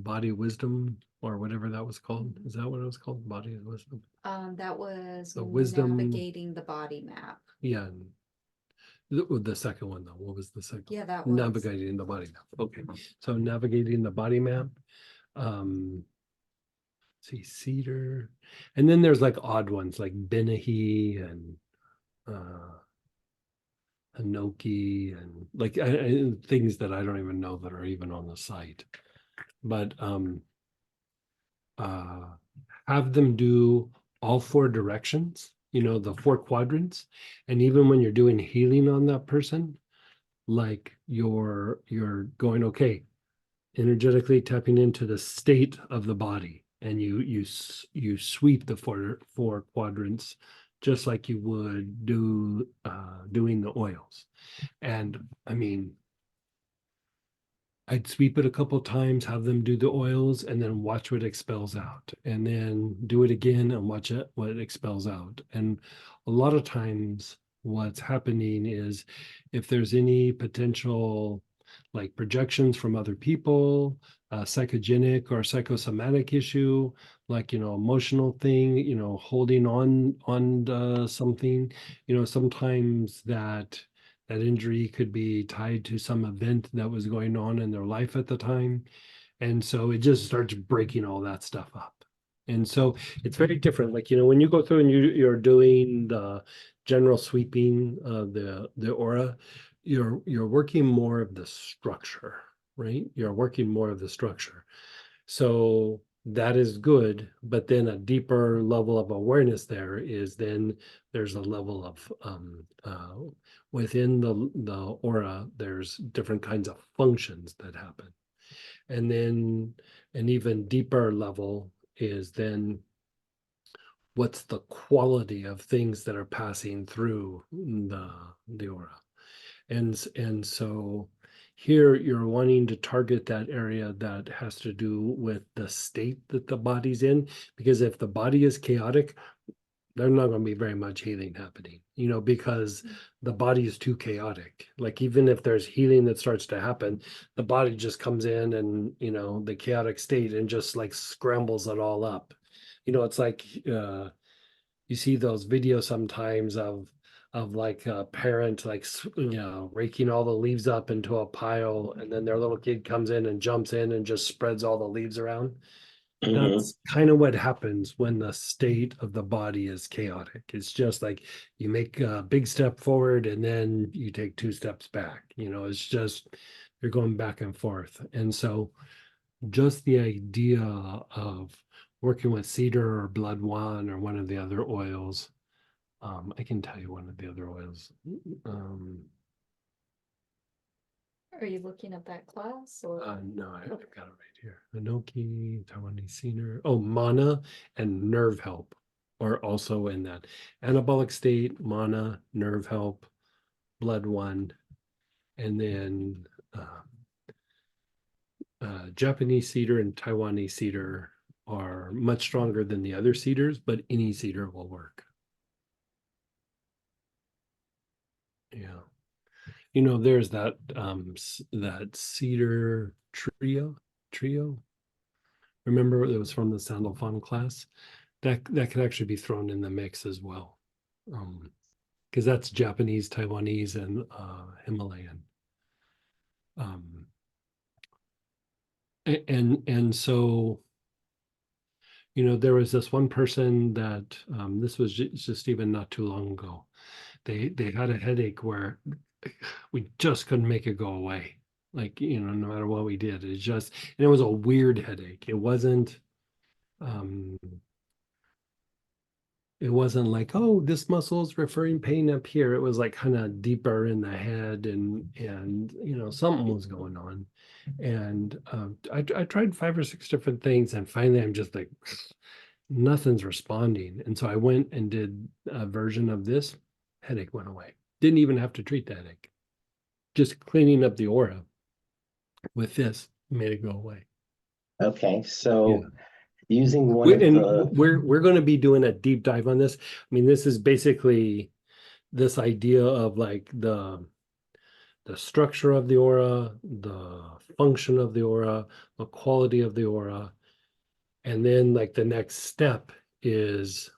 Body of Wisdom or whatever that was called. Is that what it was called? Body of Wisdom? That was The wisdom, navigating the body map. yeah. The second one though, what was the second? Yeah, that was. Navigating the body map. Okay, so navigating the body map. Um, see cedar, and then there's like odd ones like Benahi and Hinoki and like things that I don't even know that are even on the site. But uh, have them do all four directions, you know, the four quadrants, and even when you're doing healing on that person, like you're going, okay, energetically tapping into the state of the body, and you sweep the four quadrants just like you would do doing the oils. And I mean, I'd sweep it a couple times, have them do the oils, and then watch what expels out, and then do it again and watch it what expels out. And a lot of times, what's happening is if there's any potential like projections from other people, psychogenic or psychosomatic issue, like you know, emotional thing, you know, holding on something, you know, sometimes that injury could be tied to some event that was going on in their life at the time. And so it just starts breaking all that stuff up. And so it's very different. Like, you know, when you go through and you're doing the general sweeping of the aura, you're working more of the structure, right? You're working more of the structure. So that is good, but then a deeper level of awareness there is then there's a level of within the aura, there's different kinds of functions that happen. And then an even deeper level is then what's the quality of things that are passing through the aura. And so here you're wanting to target that area that has to do with the state that the body's in, because if the body is chaotic, there's not going to be very much healing happening, you know, because the body is too chaotic. Like even if there's healing that starts to happen, the body just comes in and, you know, the chaotic state and just like scrambles it all up. You know, it's like you see those videos sometimes of like a parent like you know raking all the leaves up into a pile, and then their little kid comes in and jumps in and just spreads all the leaves around. That's kind of what happens when the state of the body is chaotic. It's just like you make a big step forward and then you take two steps back. You know, it's just you're going back and forth. And so just the idea of working with cedar or blood one or one of the other oils. I can tell you one of the other oils. Are you looking at that class or? No, I've got it right here. Hinoki, Taiwanese cedar. Oh, mana and nerve help are also in that. Anabolic state, mana, nerve help, blood one, and then Japanese cedar and Taiwanese cedar are much stronger than the other cedars, but any cedar will work. Yeah. You know, there's that that cedar trio. Remember it was from the Sandalphon class? That could actually be thrown in the mix as well. Because that's Japanese, Taiwanese, and Himalayan. And so you know, there was this one person that this was just even not too long ago. They had a headache where we just couldn't make it go away. Like, no matter what we did, and it was a weird headache. Um, it wasn't like, oh, this muscle is referring pain up here. It was like kind of deeper in the head, and something was going on. And I tried 5 or 6 different things, and finally I'm just like, nothing's responding. And so I went and did a version of this. Headache went away. Didn't even have to treat the headache. Just cleaning up the aura with this made it go away. Okay, Yeah. so using one of the, We're going to be doing a deep dive on this. I mean, this is basically this idea of like the structure of the aura, the function of the aura, the quality of the aura, and then like the next step is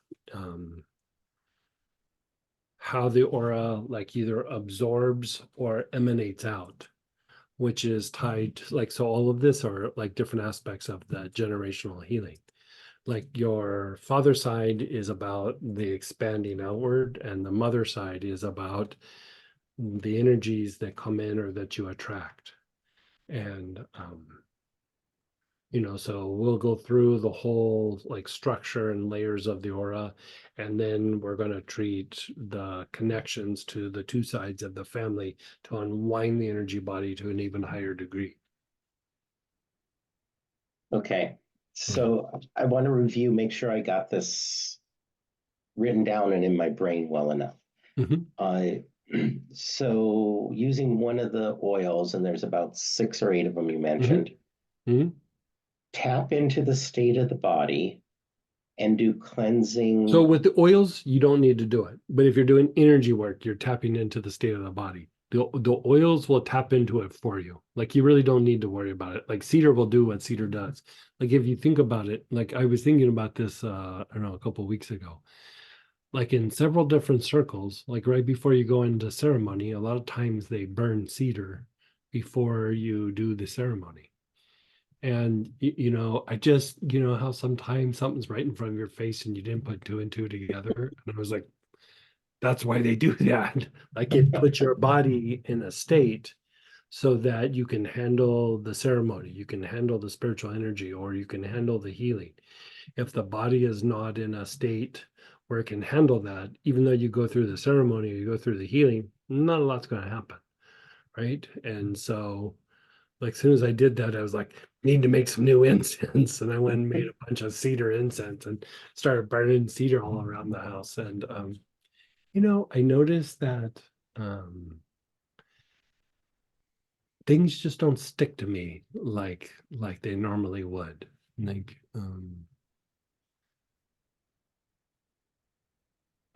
how the aura like either absorbs or emanates out, which is tied to, like, so all of this are like different aspects of the generational healing. Like your father side is about the expanding outward, and the mother side is about the energies that come in or that you attract. And so we'll go through the whole like structure and layers of the aura, and then we're going to treat the connections to the two sides of the family to unwind the energy body to an even higher degree. okay, so I want to review, make sure I got this written down and in my brain well enough. Mhm. So using one of the oils, and there's about 6 or 8 of them you mentioned, Mhm. tap into the state of the body and do cleansing. So with the oils, you don't need to do it. But if you're doing energy work, you're tapping into the state of the body. The oils will tap into it for you. Like you really don't need to worry about it. Like cedar will do what cedar does. Like if you think about it, like I was thinking about this, I don't know, a couple of weeks ago. Like in several different circles, like right before you go into ceremony, a lot of times they burn cedar before you do the ceremony. And I just, how sometimes something's right in front of your face and you didn't put 2 and 2 together. And I was like, that's why they do that. Like it puts your body in a state so that you can handle the ceremony, you can handle the spiritual energy, or you can handle the healing. If the body is not in a state where it can handle that, even though you go through the ceremony or you go through the healing, not a lot's going to happen. Right. And so, like, as soon as I did that, I was like, need to make some new incense. And I went and made a bunch of cedar incense and started burning cedar all around the house. And, I noticed that things just don't stick to me like they normally would. Like,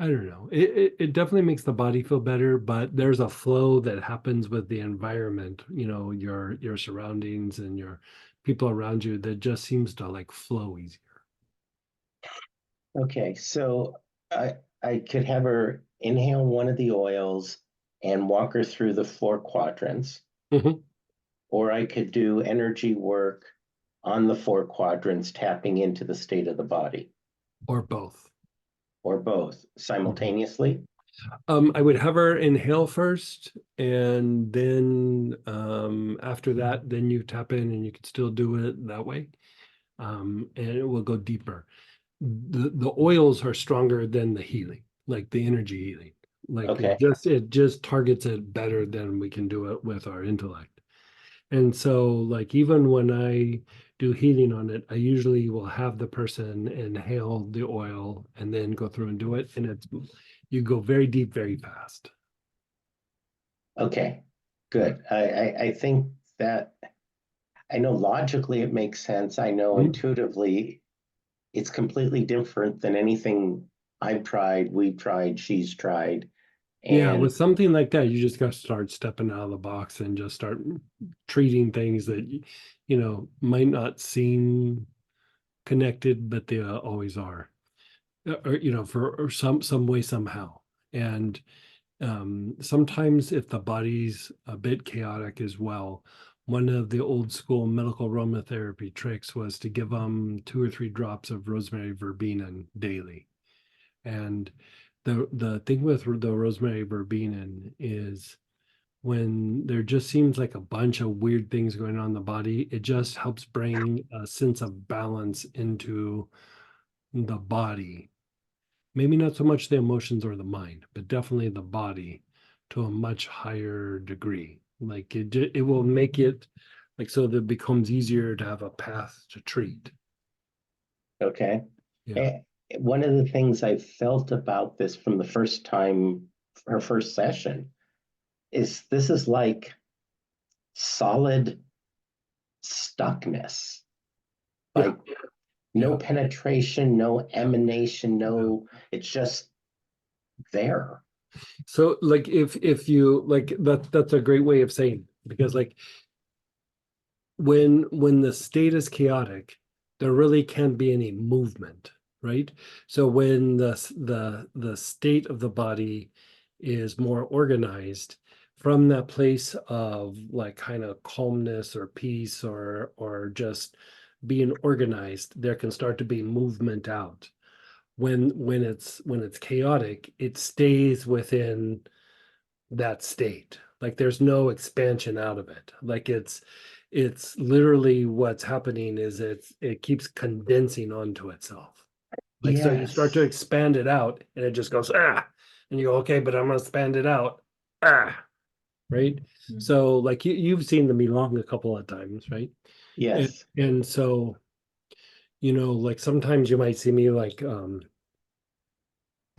I don't know. It definitely makes the body feel better, but there's a flow that happens with the environment, your surroundings and your people around you that just seems to like flow easier. Okay, so I could have her inhale one of the oils and walk her through the 4 quadrants, Mhm. or I could do energy work on the 4 quadrants, tapping into the state of the body, Or both. or both simultaneously. I would have her inhale first, and then after that, then you tap in, and you can still do it that way. And it will go deeper. The oils are stronger than the healing, like the energy healing. Like Okay, it just targets it better than we can do it with our intellect. And so, like, even when I do healing on it, I usually will have the person inhale the oil and then go through and do it. And you go very deep, very fast. okay, good. I think that, I know logically it makes sense. I know Mhm. intuitively it's completely different than anything I've tried, we've tried, she's tried. Yeah, And with something like that, you just got to start stepping out of the box and just start treating things that, might not seem connected, but they always are, or, for or some way, somehow. And sometimes if the body's a bit chaotic as well, one of the old school medical aromatherapy tricks was to give them 2 or 3 drops of rosemary verbena daily. And the thing with the rosemary verbena is when there just seems like a bunch of weird things going on in the body, it just helps bring a sense of balance into the body. Maybe not so much the emotions or the mind, but definitely the body to a much higher degree. Like it will make it like so that it becomes easier to have a path to treat. Okay. Yeah. One of the things I felt about this from the first time, her first session, is this is like solid stuckness. Yeah. Like no Yeah. penetration, no emanation, no, it's just there. So like if you like that's a great way of saying it, because like when the state is chaotic, there really can't be any movement, right? So when the state of the body is more organized from that place of like kind of calmness or peace or just being organized, there can start to be movement out. When it's chaotic, it stays within that state. Like there's no expansion out of it. Like it's literally what's happening is it keeps condensing onto itself. Like so you start to Yes. expand it out and it just goes and you go, okay, but I'm gonna expand it out. Ah, right. Mhm. So like you've seen the Milong a couple of times, right? And, Yes. and so, like sometimes you might see me like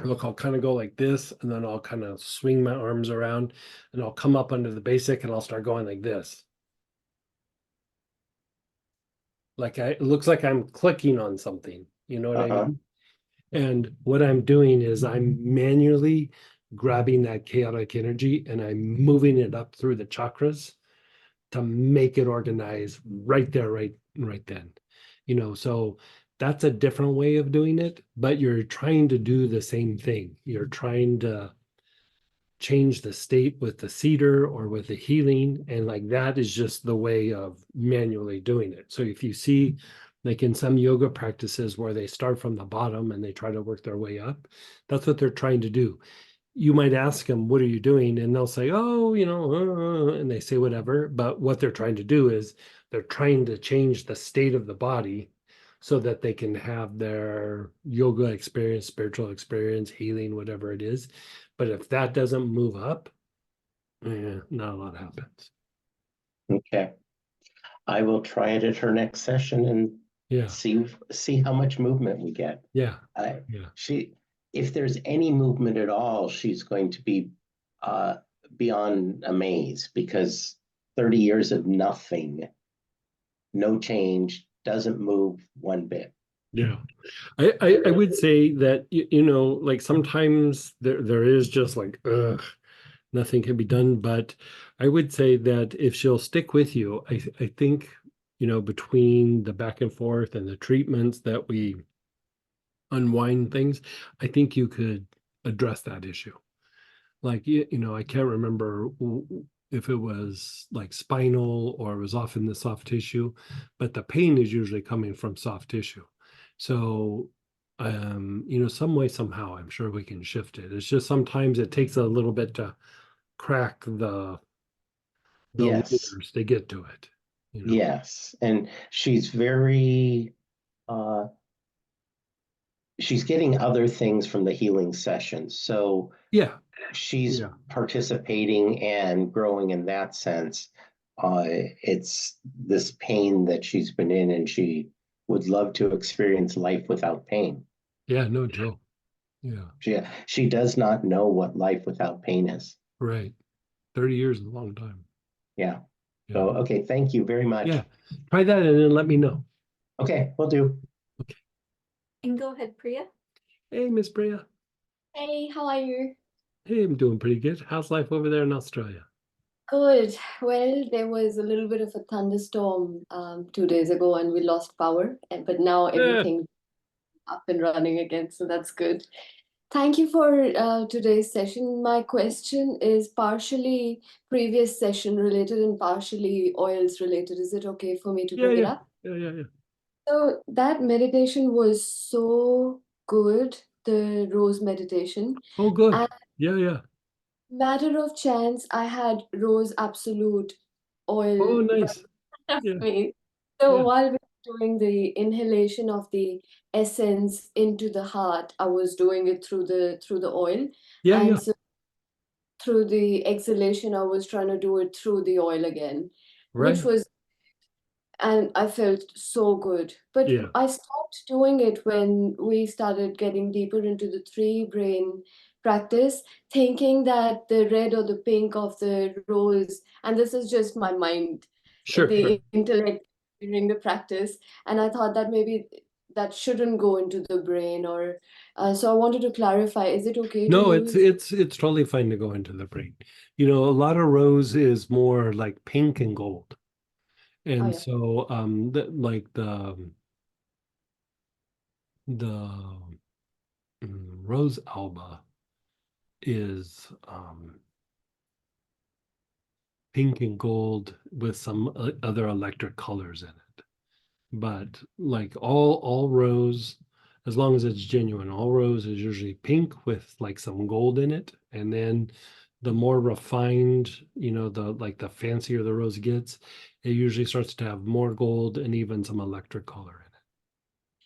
look, I'll kind of go like this, and then I'll kind of swing my arms around, and I'll come up under the basic, and I'll start going like this. It looks like I'm clicking on something. You know what I Uh-huh. mean? And what I'm doing is I'm manually grabbing that chaotic energy and I'm moving it up through the chakras to make it organized right there, right then. So that's a different way of doing it, but you're trying to do the same thing. You're trying to change the state with the cedar or with the healing, and like that is just the way of manually doing it. So if you see like in some yoga practices where they start from the bottom and they try to work their way up, that's what they're trying to do. You might ask them, what are you doing? And they'll say, oh, and they say whatever. But what they're trying to do is they're trying to change the state of the body so that they can have their yoga experience, spiritual experience, healing, whatever it is. But if that doesn't move up, not a lot happens. Okay. I will try it at her next session and Yeah, see how much movement we get. yeah, I yeah. she if there's any movement at all, she's going to be uh beyond amazed because 30 years of nothing, no change, doesn't move one bit. Yeah. I would say that like sometimes there is just like nothing can be done. But I would say that if she'll stick with you, I think, between the back and forth and the treatments that we unwind things, I think you could address that issue. Like, I can't remember if it was like spinal or it was off in the soft tissue, but the pain is usually coming from soft tissue. So, some way, somehow, I'm sure we can shift it. It's just sometimes it takes a little bit to crack the Yes, layers to get to it. yes. And uh she's getting other things from the healing sessions. So Yeah, she's yeah, participating and growing in that sense. It's this pain that she's been in, and she would love to experience life without pain. yeah. No joke. Yeah, She does not know what life without pain is. right. 30 years is a long time. Yeah. Yeah, So, okay, thank you very yeah. much. Try that and then let me know. Okay, we'll do. Okay. And go ahead, Priya. Hey, Miss Brea. Hey, how are you? Hey, I'm doing pretty good. How's life over there in Australia? Good. Well, there was a little bit of a thunderstorm 2 days ago and we lost power, but now Eh, everything's up and running again, so that's good. Thank you for today's session. My question is partially previous session related and partially oils related. Is it okay for me to yeah, bring it yeah, up? yeah. So that meditation was so good, the rose meditation. Oh, good. Yeah, yeah. Matter of chance, I had Rose Absolute Oh, oil nice. right Yeah, of me. So yeah, while we were doing the inhalation of the essence into the heart, I was doing it through the oil, yeah, and yeah. so through the exhalation, I was trying to do it through the oil again, which Right. was, and I felt so good. But Yeah. I stopped doing it when we started getting deeper into the three brain practice, thinking that the red or the pink of the rose, and this is just my mind, Sure, sure. the intellect during the practice, and I thought that maybe that shouldn't go into the brain, or so I wanted to clarify, is it okay to No, it's use? it's it's totally fine to go into the brain. A lot of rose is more like pink and gold. Oh And yeah. so like the rose alba is pink and gold with some other electric colors in it. But like all rose, as long as it's genuine, all rose is usually pink with like some gold in it. And then the more refined, the fancier the rose gets, it usually starts to have more gold and even some electric color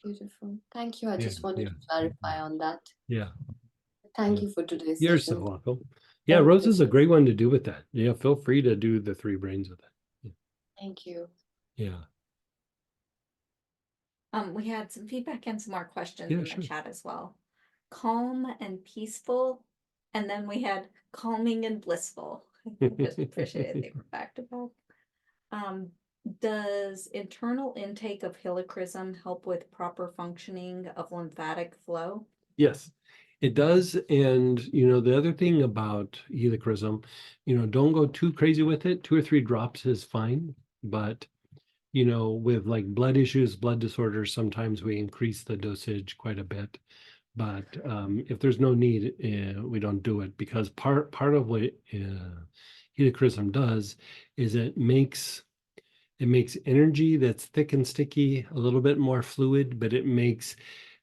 Beautiful. Thank you. I in it. just wanted Yeah, to clarify on that. yeah, Thank yeah. you for today's You're so session. welcome. Yeah, rose is a great one to do with that. Yeah, feel free to do the three brains with it. Thank you. Yeah, We had some feedback and some more questions yeah, in the sure. chat as well. Calm and peaceful, and then we had calming and blissful. I just appreciate they were back to back. Does internal intake of helichrysum help with proper functioning of lymphatic flow? Yes, it does. And the other thing about helichrysum, don't go too crazy with it. 2 or 3 drops is fine. But with like blood issues, blood disorders, sometimes we increase the dosage quite a bit. But if there's no need, we don't do it, because part of what helichrysum does is it makes energy that's thick and sticky a little bit more fluid, but it makes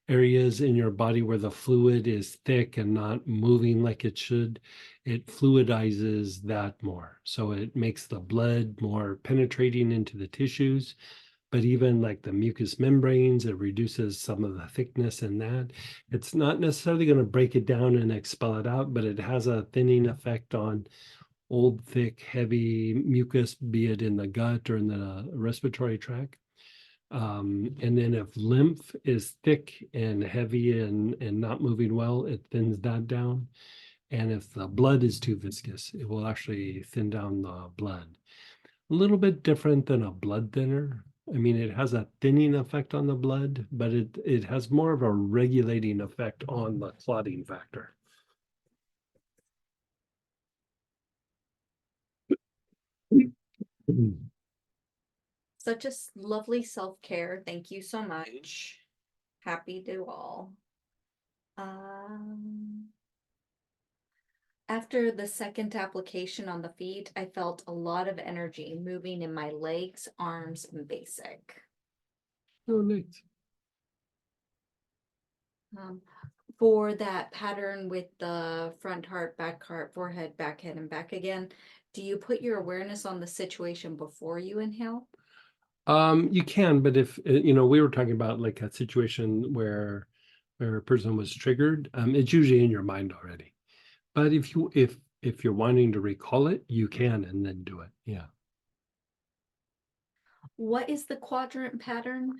areas in your body where the fluid is thick and not moving like it should, it fluidizes that more. So it makes the blood more penetrating into the tissues, but even like the mucous membranes, it reduces some of the thickness in that. It's not necessarily going to break it down and expel it out, but it has a thinning effect on old, thick, heavy mucus, be it in the gut or in the respiratory tract. And then if lymph is thick and heavy and not moving well, it thins that down. And if the blood is too viscous, it will actually thin down the blood. A little bit different than a blood thinner. I mean, it has a thinning effect on the blood, but it has more of a regulating effect on the clotting factor. Such a lovely self-care. Thank you so much. Happy to all. After the second application on the feet, I felt a lot of energy moving in my legs, arms, and basic. Oh, nice. For that pattern with the front heart, forehead, back head, and back again, do you put your awareness on the situation before you inhale? You can, but if we were talking about like a situation where a person was triggered, it's usually in your mind already. But if you're wanting to recall it, you can and then do it. Yeah. What is the quadrant pattern?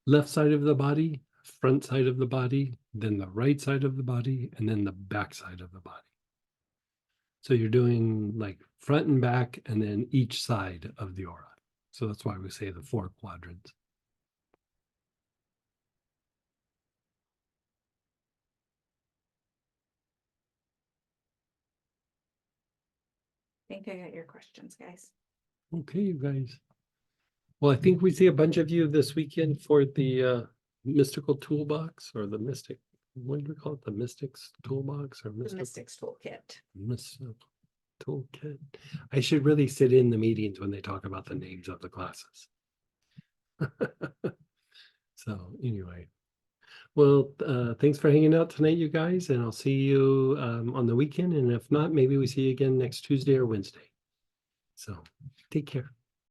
Left side of the body, front side of the body, then the right side of the body, and then the back side of the body. So you're doing like front and back, and then each side of the aura. So that's why we say the 4 quadrants. I think I got your questions, guys. Okay, you guys. Well, I think we see a bunch of you this weekend for the mystical toolbox, or the mystic. What do we call it? The mystics toolbox or The Mystics Toolkit. mystical toolkit. I should really sit in the meetings when they talk about the names of the classes. So anyway, Well, thanks for hanging out tonight, you guys, and I'll see you on the weekend. And if not, maybe we see you again next Tuesday or Wednesday. So take care.